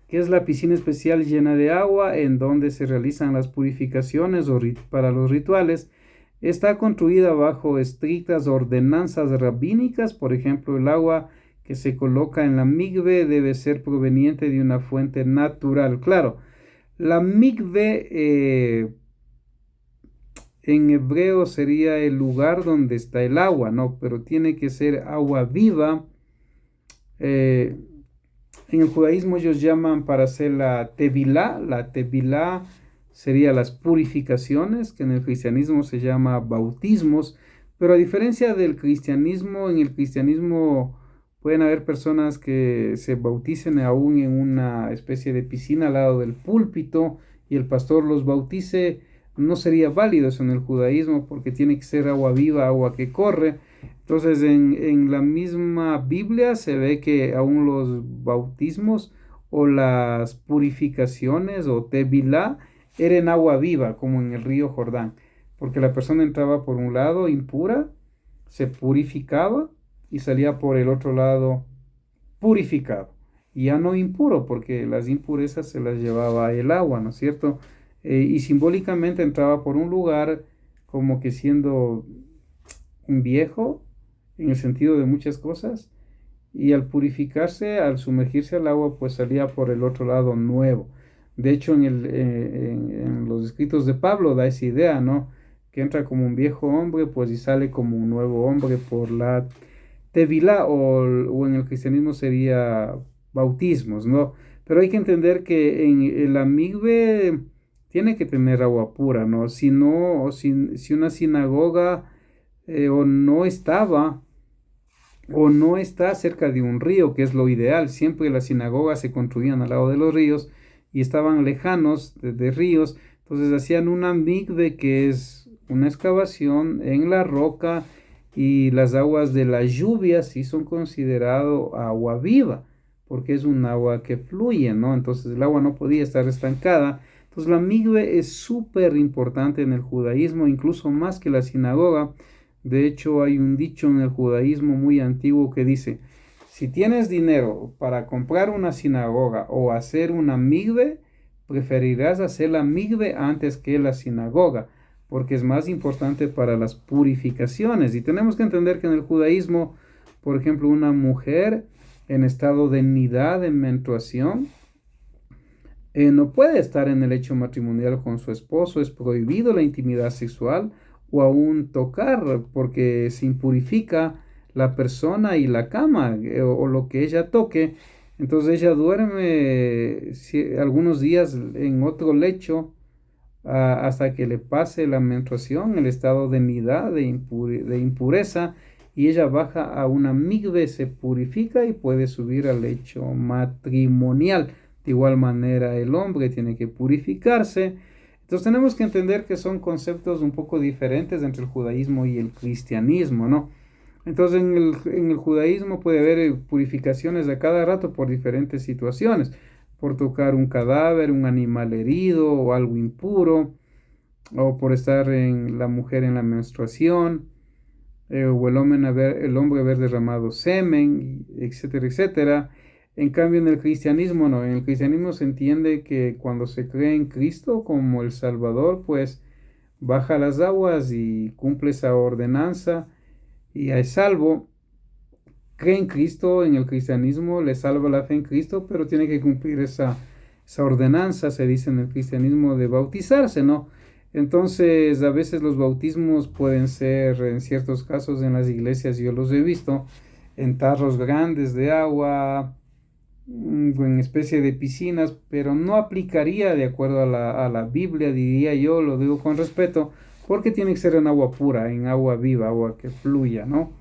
que es la piscina especial llena de agua en donde se realizan las purificaciones para los rituales. Está construida bajo estrictas ordenanzas rabínicas. Por ejemplo, el agua que se coloca en la mikve debe ser proveniente de una fuente natural. Claro, la mikve en hebreo sería el lugar donde está el agua, ¿no? Pero tiene que ser agua viva. En el judaísmo ellos llaman para hacer la tevilá. La tevilá sería las purificaciones, que en el cristianismo se llama bautismos. Pero a diferencia del cristianismo, en el cristianismo pueden haber personas que se bauticen aún en una especie de piscina al lado del púlpito y el pastor los bautice. No sería válido eso en el judaísmo porque tiene que ser agua viva, agua que corre. Entonces en la misma Biblia se ve que aún los bautismos o las purificaciones o tevilá eran agua viva, como en el río Jordán, porque la persona entraba por un lado impura, se purificaba y salía por el otro lado purificado, y ya no impuro, porque las impurezas se las llevaba el agua, ¿no es cierto? Y simbólicamente entraba por un lugar como que siendo un viejo en el sentido de muchas cosas, y al purificarse, al sumergirse al agua, pues salía por el otro lado nuevo. De hecho, en los escritos de Pablo da esa idea, ¿no? Que entra como un viejo hombre, pues y sale como un nuevo hombre por la tevilá, o en el cristianismo sería bautismos, ¿no? Pero hay que entender que en el amigbe tiene que tener agua pura, ¿no? Si no, si una sinagoga o no estaba o no está cerca de un río, que es lo ideal. Siempre las sinagogas se construían al lado de los ríos y estaban lejanos de ríos. Entonces hacían una migbe, que es una excavación en la roca, y las aguas de las lluvias sí son considerado agua viva, porque es un agua que fluye, ¿no? Entonces el agua no podía estar estancada. Entonces la migbe es súper importante en el judaísmo, incluso más que la sinagoga. De hecho, hay un dicho en el judaísmo muy antiguo que dice: si tienes dinero para comprar una sinagoga o hacer una migbe, preferirás hacer la migbe antes que la sinagoga, porque es más importante para las purificaciones. Y tenemos que entender que en el judaísmo, por ejemplo, una mujer en estado de nidad, en menstruación, no puede estar en el lecho matrimonial con su esposo. Es prohibido la intimidad sexual o aún tocar, porque se impurifica la persona y la cama, o lo que ella toque. Entonces ella duerme algunos días en otro lecho, hasta que le pase la menstruación, el estado de nidad, de impureza, y ella baja a una migbe, se purifica y puede subir al lecho matrimonial. De igual manera, el hombre tiene que purificarse. Entonces tenemos que entender que son conceptos un poco diferentes entre el judaísmo y el cristianismo, ¿no? Entonces en el judaísmo puede haber purificaciones a cada rato por diferentes situaciones, por tocar un cadáver, un animal herido o algo impuro, o por estar en la mujer en la menstruación, o el hombre haber derramado semen, etcétera, etcétera. En cambio, en el cristianismo no. En el cristianismo se entiende que cuando se cree en Cristo como el Salvador, pues baja las aguas y cumple esa ordenanza y es salvo. Cree en Cristo, en el cristianismo le salva la fe en Cristo, pero tiene que cumplir esa ordenanza, se dice en el cristianismo, de bautizarse, ¿no? Entonces, a veces los bautismos pueden ser, en ciertos casos en las iglesias, yo los he visto, en tarros grandes de agua, en especie de piscinas, pero no aplicaría de acuerdo a la Biblia, diría yo, lo digo con respeto, porque tiene que ser en agua pura, en agua viva, agua que fluya, ¿no?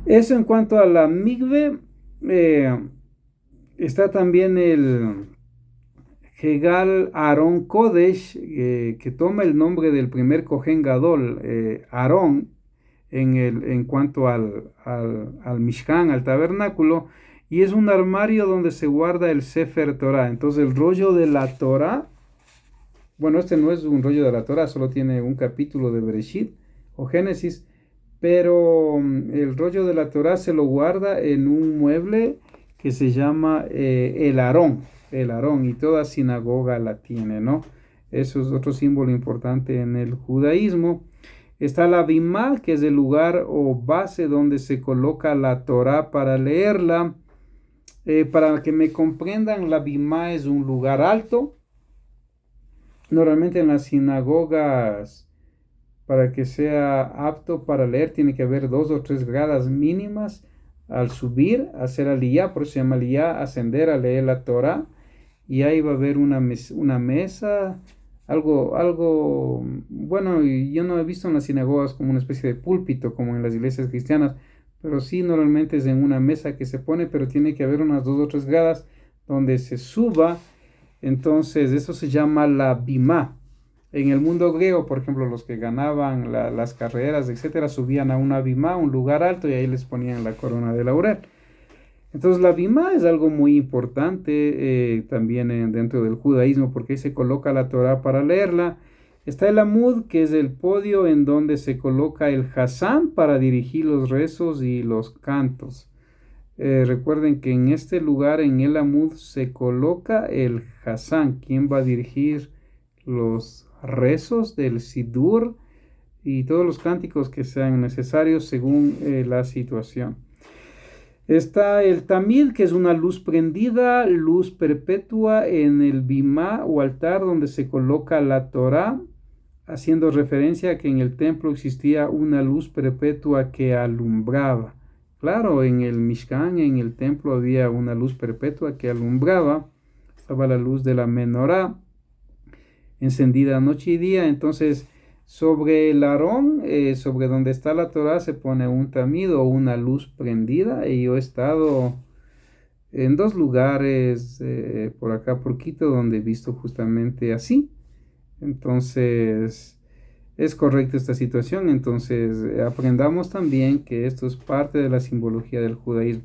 Eso en cuanto a la migbe. Está también el Hegal Aarón Kodesh, que toma el nombre del primer Kohen Gadol, Aarón, en cuanto al Mishkan, al tabernáculo, y es un armario donde se guarda el Sefer Torah. Entonces el rollo de la Torah, bueno, este no es un rollo de la Torah, solo tiene un capítulo de Bereshit o Génesis, pero el rollo de la Torah se lo guarda en un mueble que se llama el Aarón, y toda sinagoga la tiene, ¿no? Eso es otro símbolo importante en el judaísmo. Está la Bimá, que es el lugar o base donde se coloca la Torah para leerla. Para que me comprendan, la Bimá es un lugar alto. Normalmente en las sinagogas, para que sea apto para leer, tiene que haber 2 o 3 gradas mínimas al subir, hacer aliyá, por eso se llama aliyá, ascender a leer la Torah, y ahí va a haber una mesa, algo, bueno, yo no he visto en las sinagogas como una especie de púlpito, como en las iglesias cristianas, pero sí normalmente es en una mesa que se pone, pero tiene que haber unas 2 o 3 gradas donde se suba. Entonces eso se llama la bimá. En el mundo griego, por ejemplo, los que ganaban las carreras, etcétera, subían a una bimá, un lugar alto, y ahí les ponían la corona de laurel. Entonces la bimá es algo muy importante también dentro del judaísmo, porque ahí se coloca la Torah para leerla. Está el amud, que es el podio en donde se coloca el hasam para dirigir los rezos y los cantos. Recuerden que en este lugar, en el amud, se coloca el hasam, quien va a dirigir los rezos del sidur y todos los cánticos que sean necesarios según la situación. Está el tamid, que es una luz prendida, luz perpetua en el bimá o altar donde se coloca la Torá, haciendo referencia a que en el templo existía una luz perpetua que alumbraba. Claro, en el Mishkan, en el templo, había una luz perpetua que alumbraba. Estaba la luz de la menorá, encendida noche y día. Entonces, sobre el Aarón, sobre donde está la Torá, se pone un tamid o una luz prendida. Y yo he estado en 2 lugares por acá por Quito donde he visto justamente así. Entonces, es correcta esta situación. Entonces, aprendamos también que esto es parte de la simbología del judaísmo.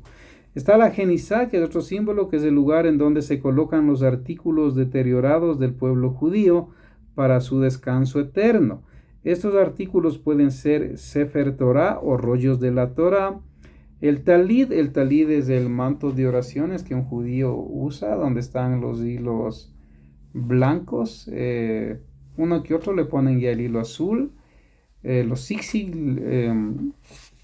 Está la Genizá, que es otro símbolo, que es el lugar en donde se colocan los artículos deteriorados del pueblo judío para su descanso eterno. Estos artículos pueden ser Sefer Torah o rollos de la Torah. El talid es el manto de oraciones que un judío usa, donde están los hilos blancos. Uno que otro le ponen ya el hilo azul. Los zigzag.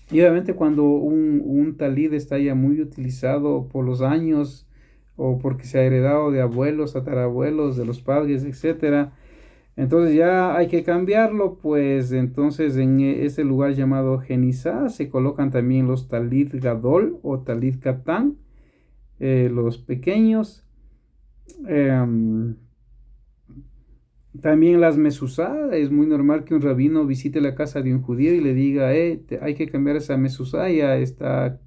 Y obviamente cuando un talid está ya muy utilizado por los años o porque se ha heredado de abuelos, tatarabuelos, de los padres, etcétera, entonces ya hay que cambiarlo. Pues entonces en este lugar llamado Genizá se colocan también los talid gadol o talid katán, los pequeños. También las mezuzá. Es muy normal que un rabino visite la casa de un judío y le diga, hay que cambiar esa mezuzá, ya está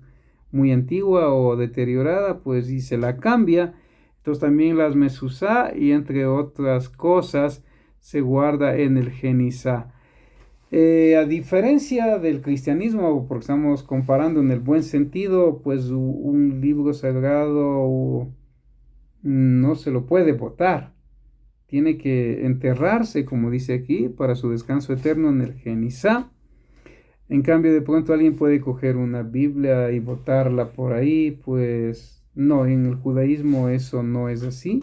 muy antigua o deteriorada, pues, y se la cambia. Entonces también las mezuzá, y entre otras cosas, se guarda en el Genizá. A diferencia del cristianismo, porque estamos comparando en el buen sentido, pues un libro sagrado no se lo puede botar. Tiene que enterrarse, como dice aquí, para su descanso eterno en el Genizá. En cambio, de pronto alguien puede coger una Biblia y botarla por ahí. Pues no, en el judaísmo eso no es así.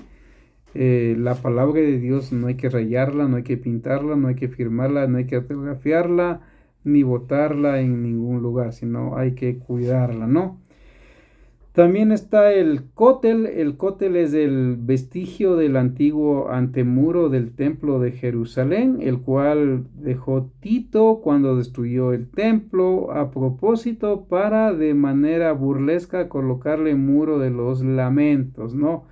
La palabra de Dios no hay que rayarla, no hay que pintarla, no hay que firmarla, no hay que autografiarla, ni botarla en ningún lugar, sino hay que cuidarla, ¿no? También está el cótel. El cótel es el vestigio del antiguo antemuro del templo de Jerusalén, el cual dejó Tito cuando destruyó el templo a propósito para de manera burlesca colocarle muro de los lamentos, ¿no?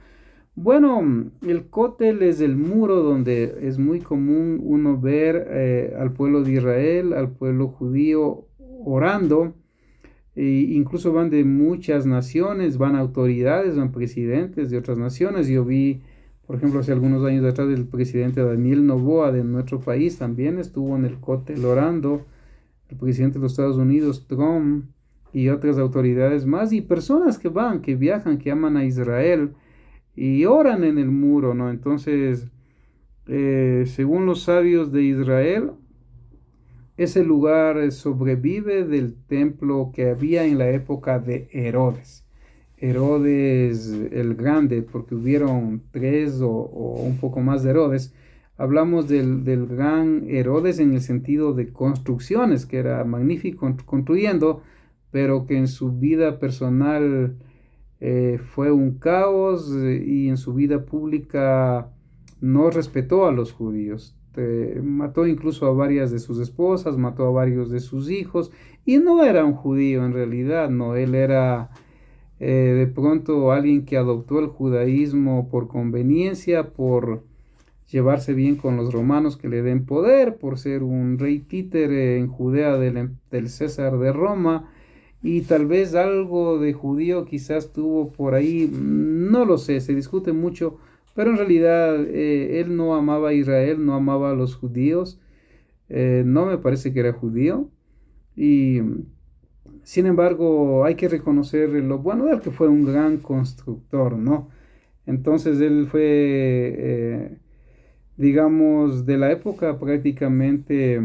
Bueno, el cótel es el muro donde es muy común uno ver al pueblo de Israel, al pueblo judío orando. Incluso van de muchas naciones, van autoridades, van presidentes de otras naciones. Yo vi, por ejemplo, hace algunos años atrás, el presidente Daniel Noboa de nuestro país también estuvo en el cótel orando, el presidente de los Estados Unidos, Trump, y otras autoridades más, y personas que van, que viajan, que aman a Israel y oran en el muro, ¿no? Entonces, según los sabios de Israel, ese lugar sobrevive del templo que había en la época de Herodes. Herodes el Grande, porque hubieron 3 o un poco más de Herodes. Hablamos del gran Herodes en el sentido de construcciones, que era magnífico construyendo, pero que en su vida personal fue un caos, y en su vida pública no respetó a los judíos. Mató incluso a varias de sus esposas, mató a varios de sus hijos, y no era un judío en realidad, no, él era de pronto alguien que adoptó el judaísmo por conveniencia, por llevarse bien con los romanos que le den poder, por ser un rey títere en Judea del César de Roma, y tal vez algo de judío quizás tuvo por ahí, no lo sé, se discute mucho. Pero en realidad él no amaba a Israel, no amaba a los judíos, no me parece que era judío. Y sin embargo hay que reconocer lo bueno de él, que fue un gran constructor, ¿no? Entonces él fue, digamos, de la época prácticamente,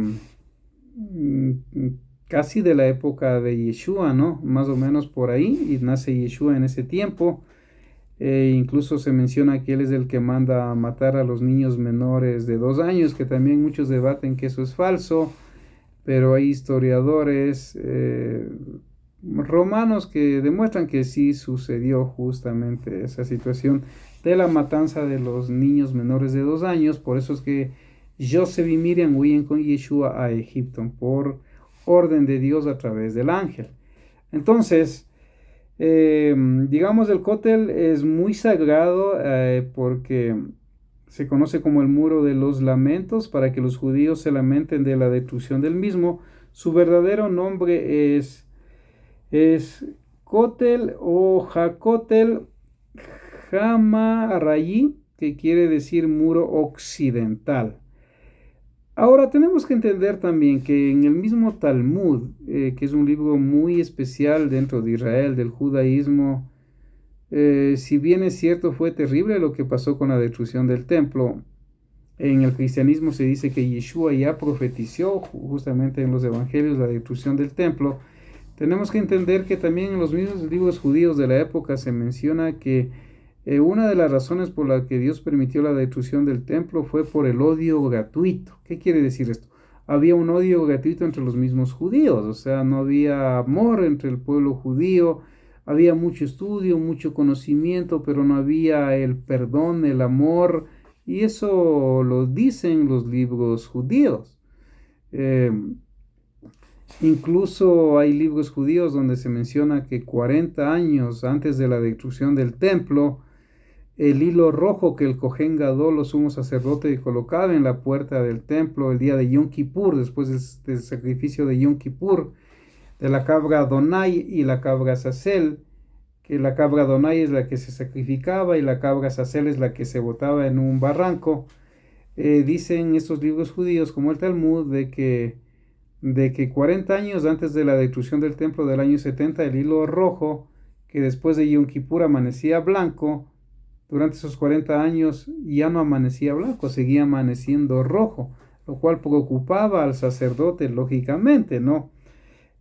casi de la época de Yeshua, ¿no? Más o menos por ahí, y nace Yeshua en ese tiempo. Incluso se menciona que él es el que manda a matar a los niños menores de 2 años, que también muchos debaten que eso es falso. pero hay historiadores romanos que demuestran que sí sucedió justamente esa situación de la matanza de los niños menores de 2 años. Por eso es que Joseph y Miriam huyen con Yeshua a Egipto por orden de Dios a través del ángel. Entonces, digamos, el Kotel es muy sagrado porque se conoce como el muro de los lamentos, para que los judíos se lamenten de la destrucción del mismo. Su verdadero nombre es Kotel o Jacotel Hamarayí, que quiere decir muro occidental. Ahora tenemos que entender también que en el mismo Talmud, que es un libro muy especial dentro de Israel, del judaísmo, si bien es cierto fue terrible lo que pasó con la destrucción del templo, en el cristianismo se dice que Yeshua ya profetizó justamente en los evangelios la destrucción del templo. Tenemos que entender que también en los mismos libros judíos de la época se menciona que una de las razones por la que Dios permitió la destrucción del templo fue por el odio gratuito. ¿Qué quiere decir esto? Había un odio gratuito entre los mismos judíos, o sea, no había amor entre el pueblo judío, había mucho estudio, mucho conocimiento, pero no había el perdón, el amor, y eso lo dicen los libros judíos. Eh, Incluso hay libros judíos donde se menciona que 40 años antes de la destrucción del templo, el hilo rojo que el Cohen Gadol, los sumo sacerdote, colocaba en la puerta del templo el día de Yom Kippur, después del sacrificio de Yom Kippur, de la cabra Adonai y la cabra Sasel, que la cabra Adonai es la que se sacrificaba y la cabra Sasel es la que se botaba en un barranco. Dicen estos libros judíos, como el Talmud, de que 40 años antes de la destrucción del templo del año 70, el hilo rojo, que después de Yom Kippur amanecía blanco, durante esos 40 años ya no amanecía blanco, seguía amaneciendo rojo, lo cual preocupaba al sacerdote, lógicamente, ¿no?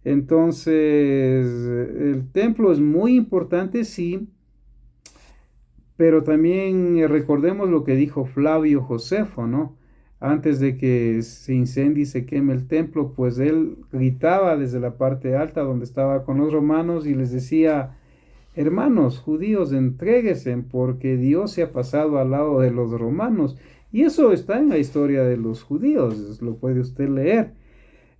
Entonces, el templo es muy importante, sí, pero también recordemos lo que dijo Flavio Josefo, ¿no? Antes de que se incendie y se queme el templo, pues él gritaba desde la parte alta donde estaba con los romanos y les decía: hermanos judíos, entréguense porque Dios se ha pasado al lado de los romanos. Y eso está en la historia de los judíos, lo puede usted leer.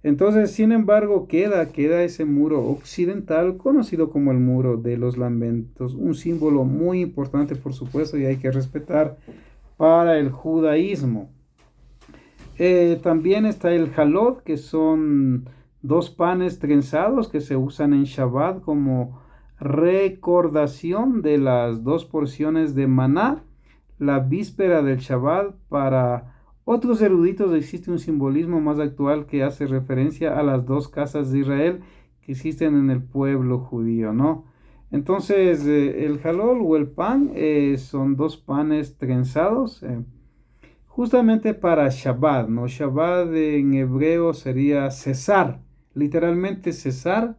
Entonces, sin embargo, queda ese muro occidental conocido como el muro de los lamentos, un símbolo muy importante, por supuesto, y hay que respetar para el judaísmo. También está el jalot, que son 2 panes trenzados que se usan en Shabbat como recordación de las 2 porciones de maná la víspera del Shabbat. Para otros eruditos existe un simbolismo más actual que hace referencia a las 2 casas de Israel que existen en el pueblo judío, ¿no? Entonces, el jalol o el pan son 2 panes trenzados, justamente para Shabbat, ¿no? Shabbat en hebreo sería cesar, literalmente cesar.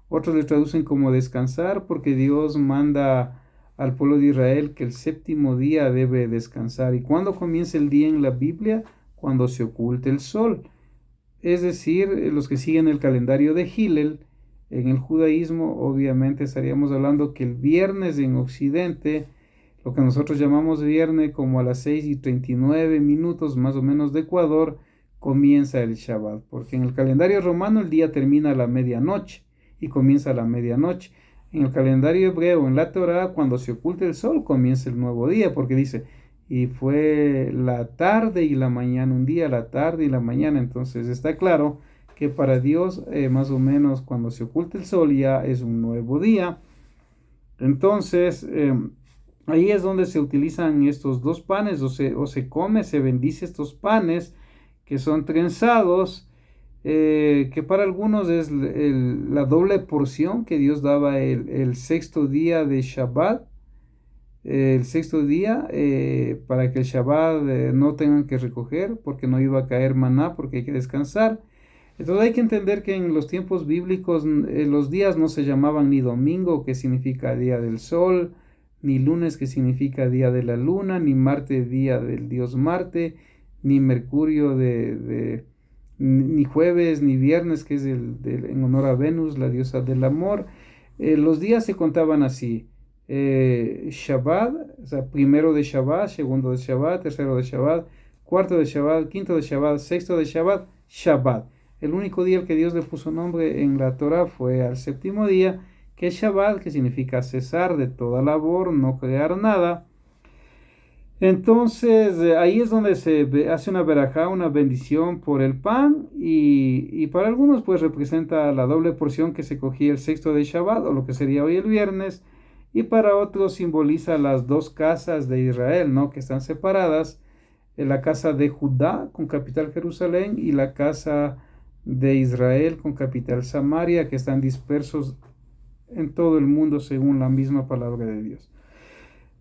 Otros le traducen como descansar, porque Dios manda al pueblo de Israel que el séptimo día debe descansar. ¿Y cuándo comienza el día en la Biblia? Cuando se oculte el sol. Es decir, los que siguen el calendario de Hillel, en el judaísmo, obviamente estaríamos hablando que el viernes en Occidente, lo que nosotros llamamos viernes, como a las 6:39 más o menos de Ecuador, comienza el Shabbat, porque en el calendario romano el día termina a la medianoche y comienza a la medianoche. En el calendario hebreo, en la Torá, cuando se oculta el sol, comienza el nuevo día, porque dice: y fue la tarde y la mañana, un día, la tarde y la mañana. Entonces está claro que para Dios, más o menos cuando se oculta el sol, ya es un nuevo día. Entonces, ahí es donde se utilizan estos 2 panes, o se come, se bendice estos panes que son trenzados, que para algunos es la doble porción que Dios daba el sexto día de Shabbat, el sexto día, para que el Shabbat no tengan que recoger, porque no iba a caer maná, porque hay que descansar. Entonces hay que entender que en los tiempos bíblicos los días no se llamaban ni domingo, que significa día del sol, ni lunes, que significa día de la luna, ni Marte, día del dios Marte, ni Mercurio ni jueves ni viernes, que es en honor a Venus, la diosa del amor. Los días se contaban así. Shabbat, o sea, primero de Shabbat, segundo de Shabbat, tercero de Shabbat, cuarto de Shabbat, quinto de Shabbat, sexto de Shabbat, Shabbat. El único día al que Dios le puso nombre en la Torah fue al séptimo día, que es Shabbat, que significa cesar de toda labor, no crear nada. Entonces ahí es donde hace una verajá, una bendición por el pan y para algunos pues representa la doble porción que se cogía el sexto de Shabbat o lo que sería hoy el viernes y para otros simboliza las dos casas de Israel, ¿no? Que están separadas, la casa de Judá con capital Jerusalén y la casa de Israel con capital Samaria, que están dispersos en todo el mundo según la misma palabra de Dios.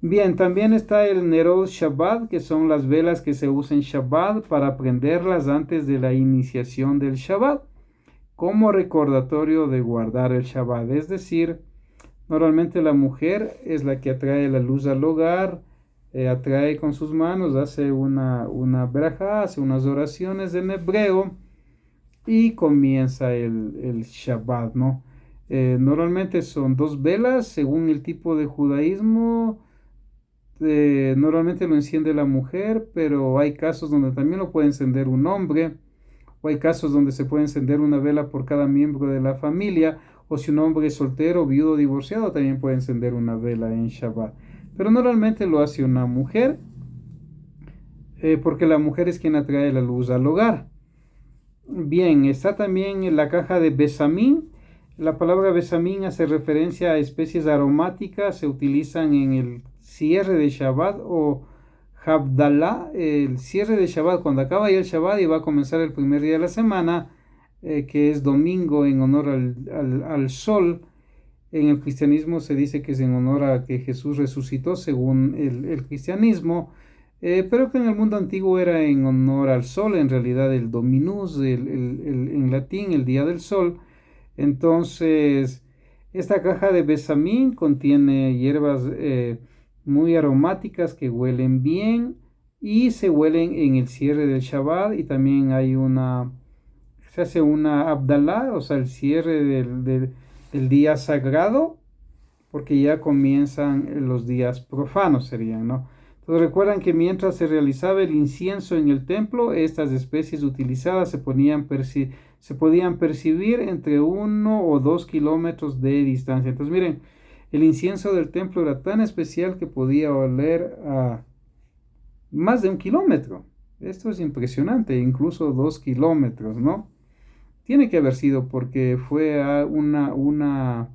Bien, también está el Nerod Shabbat, que son las velas que se usan Shabbat para prenderlas antes de la iniciación del Shabbat, como recordatorio de guardar el Shabbat. Es decir, normalmente la mujer es la que atrae la luz al hogar, atrae con sus manos, hace una braja, hace unas oraciones en hebreo y comienza el Shabbat, ¿no? Normalmente son dos velas, según el tipo de judaísmo. Normalmente lo enciende la mujer, pero hay casos donde también lo puede encender un hombre, o hay casos donde se puede encender una vela por cada miembro de la familia, o si un hombre es soltero, viudo, divorciado, también puede encender una vela en Shabbat. Pero normalmente lo hace una mujer, porque la mujer es quien atrae la luz al hogar. Bien, está también en la caja de besamín. La palabra besamín hace referencia a especies aromáticas, se utilizan en el cierre de Shabbat o Havdalah, el cierre de Shabbat, cuando acaba ya el Shabbat y va a comenzar el primer día de la semana, que es domingo en honor al sol. En el cristianismo se dice que es en honor a que Jesús resucitó según el cristianismo, pero que en el mundo antiguo era en honor al sol, en realidad el Dominus, en latín el día del sol. Entonces, esta caja de besamín contiene hierbas muy aromáticas que huelen bien y se huelen en el cierre del Shabbat y también se hace una Abdalá, o sea, el cierre del día sagrado, porque ya comienzan los días profanos serían, ¿no? Entonces recuerdan que mientras se realizaba el incienso en el templo, estas especies utilizadas se podían percibir entre 1 o 2 kilómetros de distancia. Entonces miren, el incienso del templo era tan especial que podía oler a más de 1 kilómetro. Esto es impresionante, incluso 2 kilómetros, ¿no? Tiene que haber sido porque fue una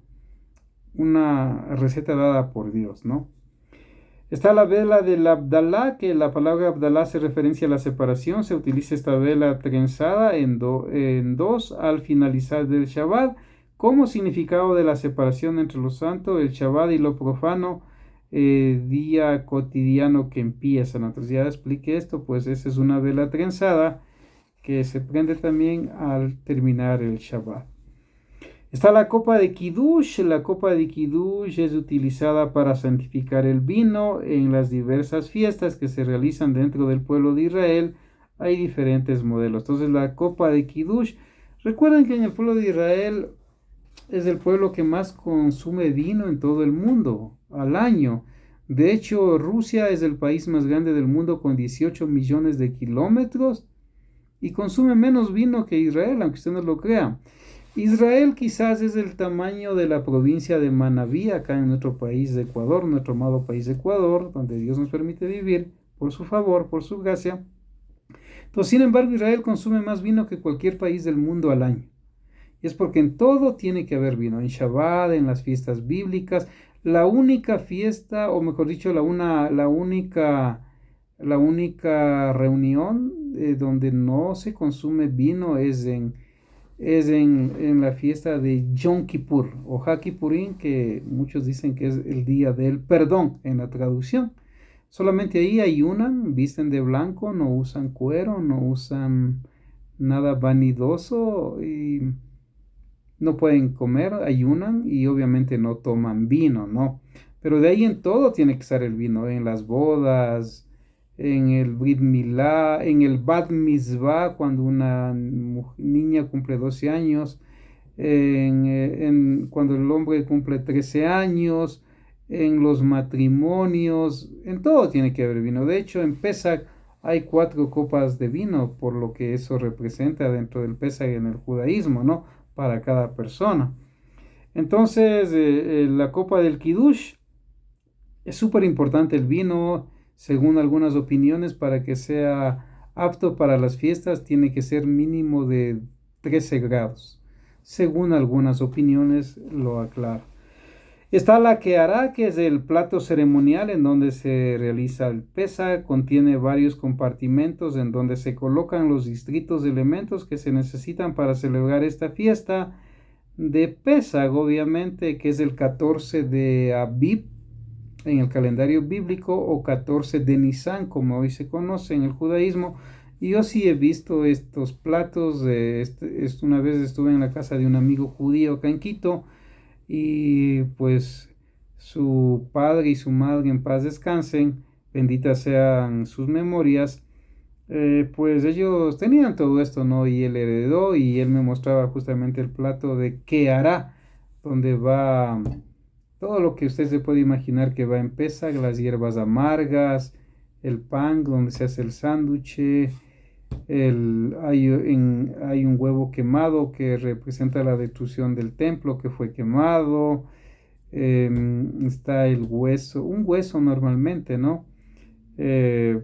receta dada por Dios, ¿no? Está la vela del Abdalá, que la palabra Abdalá hace referencia a la separación. Se utiliza esta vela trenzada en dos al finalizar del Shabbat, como significado de la separación entre lo santo, el Shabbat y lo profano, día cotidiano que empieza. Entonces ya expliqué esto, pues esa es una vela trenzada que se prende también al terminar el Shabbat. Está la copa de Kiddush. La copa de Kiddush es utilizada para santificar el vino en las diversas fiestas que se realizan dentro del pueblo de Israel. Hay diferentes modelos. Entonces la copa de Kiddush, recuerden que en el pueblo de Israel es el pueblo que más consume vino en todo el mundo al año. De hecho, Rusia es el país más grande del mundo con 18 millones de kilómetros y consume menos vino que Israel, aunque usted no lo crea. Israel quizás es del tamaño de la provincia de Manabí, acá en nuestro país de Ecuador, nuestro amado país de Ecuador, donde Dios nos permite vivir por su favor, por su gracia. Entonces, sin embargo, Israel consume más vino que cualquier país del mundo al año. Y es porque en todo tiene que haber vino, en Shabbat, en las fiestas bíblicas. La única fiesta, o mejor dicho, la única reunión donde no se consume vino es en la fiesta de Yom Kippur o Ha Kippurín, que muchos dicen que es el día del perdón en la traducción. Solamente ahí ayunan, visten de blanco, no usan cuero, no usan nada vanidoso y no pueden comer, ayunan y obviamente no toman vino, ¿no? Pero de ahí en todo tiene que estar el vino, en las bodas, en el Brit Milá, en el Bat Mitzvah, cuando una niña cumple 12 años, cuando el hombre cumple 13 años, en los matrimonios, en todo tiene que haber vino. De hecho, en Pesach hay 4 copas de vino, por lo que eso representa dentro del Pesach en el judaísmo, ¿no? Para cada persona. Entonces, la copa del Kiddush es súper importante el vino, según algunas opiniones, para que sea apto para las fiestas, tiene que ser mínimo de 13 grados. Según algunas opiniones, lo aclaro. Está la Kehará, que es el plato ceremonial en donde se realiza el Pesaj. Contiene varios compartimentos en donde se colocan los distritos de elementos que se necesitan para celebrar esta fiesta de Pesaj, obviamente, que es el 14 de Abib en el calendario bíblico o 14 de Nisan, como hoy se conoce en el judaísmo. Y yo sí he visto estos platos. Una vez estuve en la casa de un amigo judío acá en Quito y pues su padre y su madre en paz descansen, benditas sean sus memorias. Pues ellos tenían todo esto, ¿no? Y él heredó y él me mostraba justamente el plato de qué hará, donde va todo lo que usted se puede imaginar que va en Pesach, las hierbas amargas, el pan donde se hace el sándwich, hay un huevo quemado que representa la destrucción del templo que fue quemado. Está el hueso, un hueso normalmente, ¿no? Eh,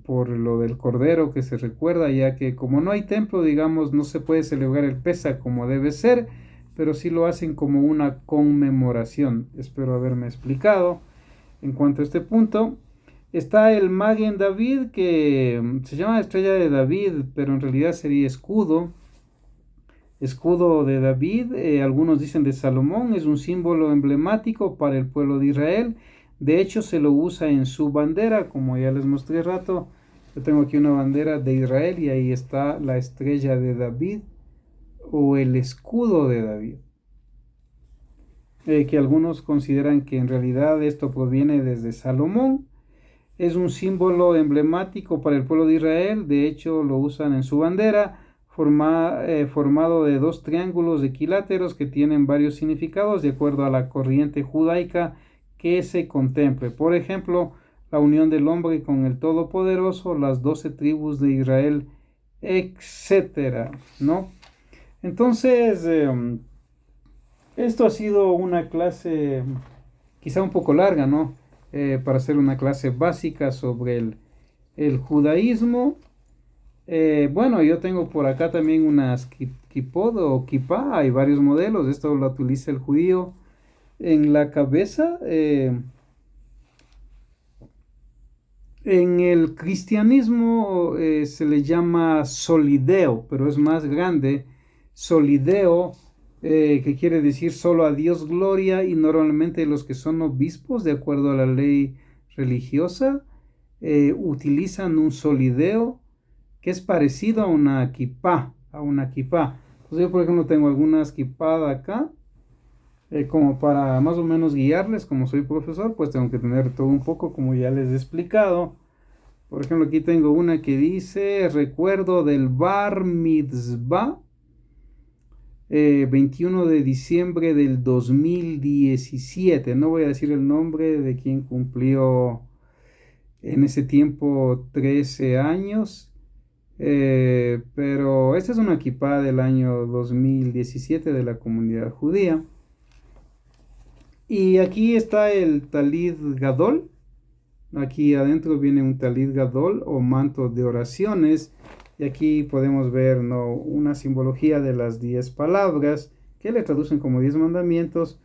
por lo del cordero que se recuerda, ya que como no hay templo, digamos, no se puede celebrar el Pesaj como debe ser, pero sí lo hacen como una conmemoración. Espero haberme explicado. En cuanto a este punto, está el Magen David, que se llama Estrella de David, pero en realidad sería escudo. Escudo de David, algunos dicen de Salomón, es un símbolo emblemático para el pueblo de Israel. De hecho, se lo usa en su bandera, como ya les mostré rato. Yo tengo aquí una bandera de Israel y ahí está la estrella de David o el escudo de David. Que algunos consideran que en realidad esto proviene desde Salomón. Es un símbolo emblemático para el pueblo de Israel. De hecho, lo usan en su bandera, formado de 2 triángulos equiláteros que tienen varios significados de acuerdo a la corriente judaica que se contemple. Por ejemplo, la unión del hombre con el Todopoderoso, las 12 tribus de Israel, etcétera, ¿no? Entonces, esto ha sido una clase quizá un poco larga, ¿no? Para hacer una clase básica sobre el judaísmo. Bueno, yo tengo por acá también unas kipod o kipá, hay varios modelos, esto lo utiliza el judío en la cabeza. En el cristianismo se le llama solideo, pero es más grande. Solideo, que quiere decir solo a Dios gloria, y normalmente los que son obispos, de acuerdo a la ley religiosa, utilizan un solideo que es parecido a una kipá, Entonces yo, por ejemplo, tengo algunas kipá acá, como para más o menos guiarles, como soy profesor, pues tengo que tener todo un poco, como ya les he explicado. Por ejemplo, aquí tengo una que dice, recuerdo del Bar Mitzvah, 21 de diciembre del 2017. No voy a decir el nombre de quien cumplió en ese tiempo 13 años. Pero esta es una kipá del año 2017 de la comunidad judía. Y aquí está el Talid Gadol. Aquí adentro viene un Talid Gadol o manto de oraciones. Y aquí podemos ver, ¿no?, una simbología de las 10 palabras que le traducen como 10 mandamientos.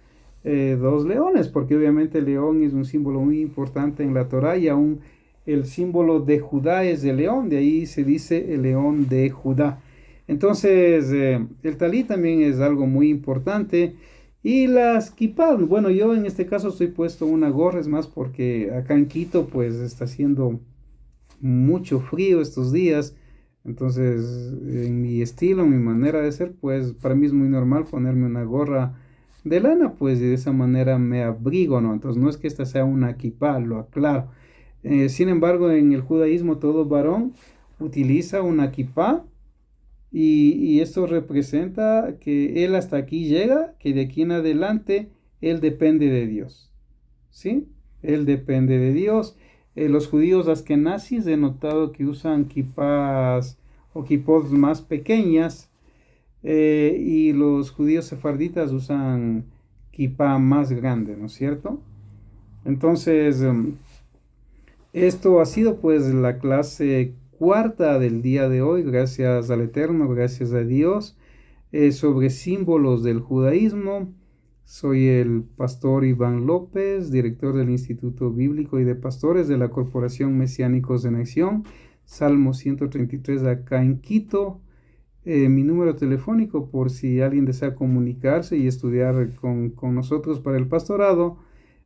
2 leones, porque obviamente el león es un símbolo muy importante en la Torá, y aún el símbolo de Judá es el león, de ahí se dice el león de Judá. Entonces, el talí también es algo muy importante. Y las kippah, bueno, yo en este caso estoy puesto una gorra, es más porque acá en Quito pues está haciendo mucho frío estos días. Entonces, en mi estilo, mi manera de ser, pues para mí es muy normal ponerme una gorra de lana, pues y de esa manera me abrigo, ¿no? Entonces no es que esta sea una kippah, lo aclaro. Sin embargo, en el judaísmo todo varón utiliza una kipá y esto representa que él hasta aquí llega, que de aquí en adelante él depende de Dios. ¿Sí? Él depende de Dios. Los judíos askenazis he notado que usan kipás o kipot más pequeñas y los judíos sefarditas usan kipá más grande, ¿no es cierto? Entonces, esto ha sido pues la clase cuarta del día de hoy, gracias al Eterno, gracias a Dios, sobre símbolos del judaísmo. Soy el pastor Iván López, director del Instituto Bíblico y de Pastores de la Corporación Mesiánicos en Acción, Salmo 133 acá en Quito. Mi número telefónico por si alguien desea comunicarse y estudiar con nosotros para el pastorado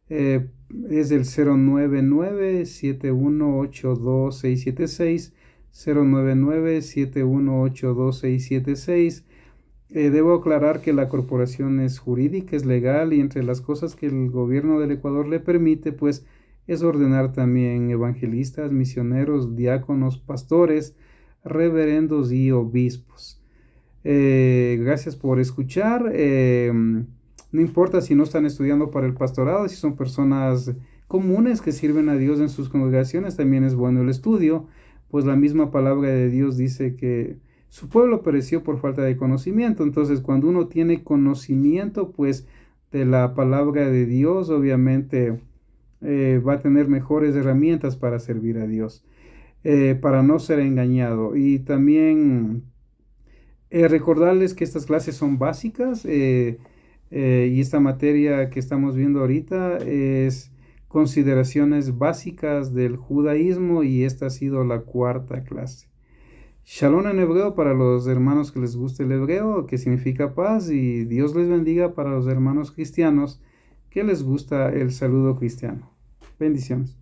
es el 099-7182-676, 099-7182-676. Debo aclarar que la corporación es jurídica, es legal y entre las cosas que el gobierno del Ecuador le permite, pues es ordenar también evangelistas, misioneros, diáconos, pastores, reverendos y obispos. Gracias por escuchar. No importa si no están estudiando para el pastorado, si son personas comunes que sirven a Dios en sus congregaciones, también es bueno el estudio, pues la misma palabra de Dios dice que su pueblo pereció por falta de conocimiento. Entonces, cuando uno tiene conocimiento, pues, de la palabra de Dios, obviamente va a tener mejores herramientas para servir a Dios, para no ser engañado. Y también recordarles que estas clases son básicas y esta materia que estamos viendo ahorita es consideraciones básicas del judaísmo y esta ha sido la cuarta clase. Shalom en hebreo para los hermanos que les guste el hebreo, que significa paz, y Dios les bendiga para los hermanos cristianos que les gusta el saludo cristiano. Bendiciones.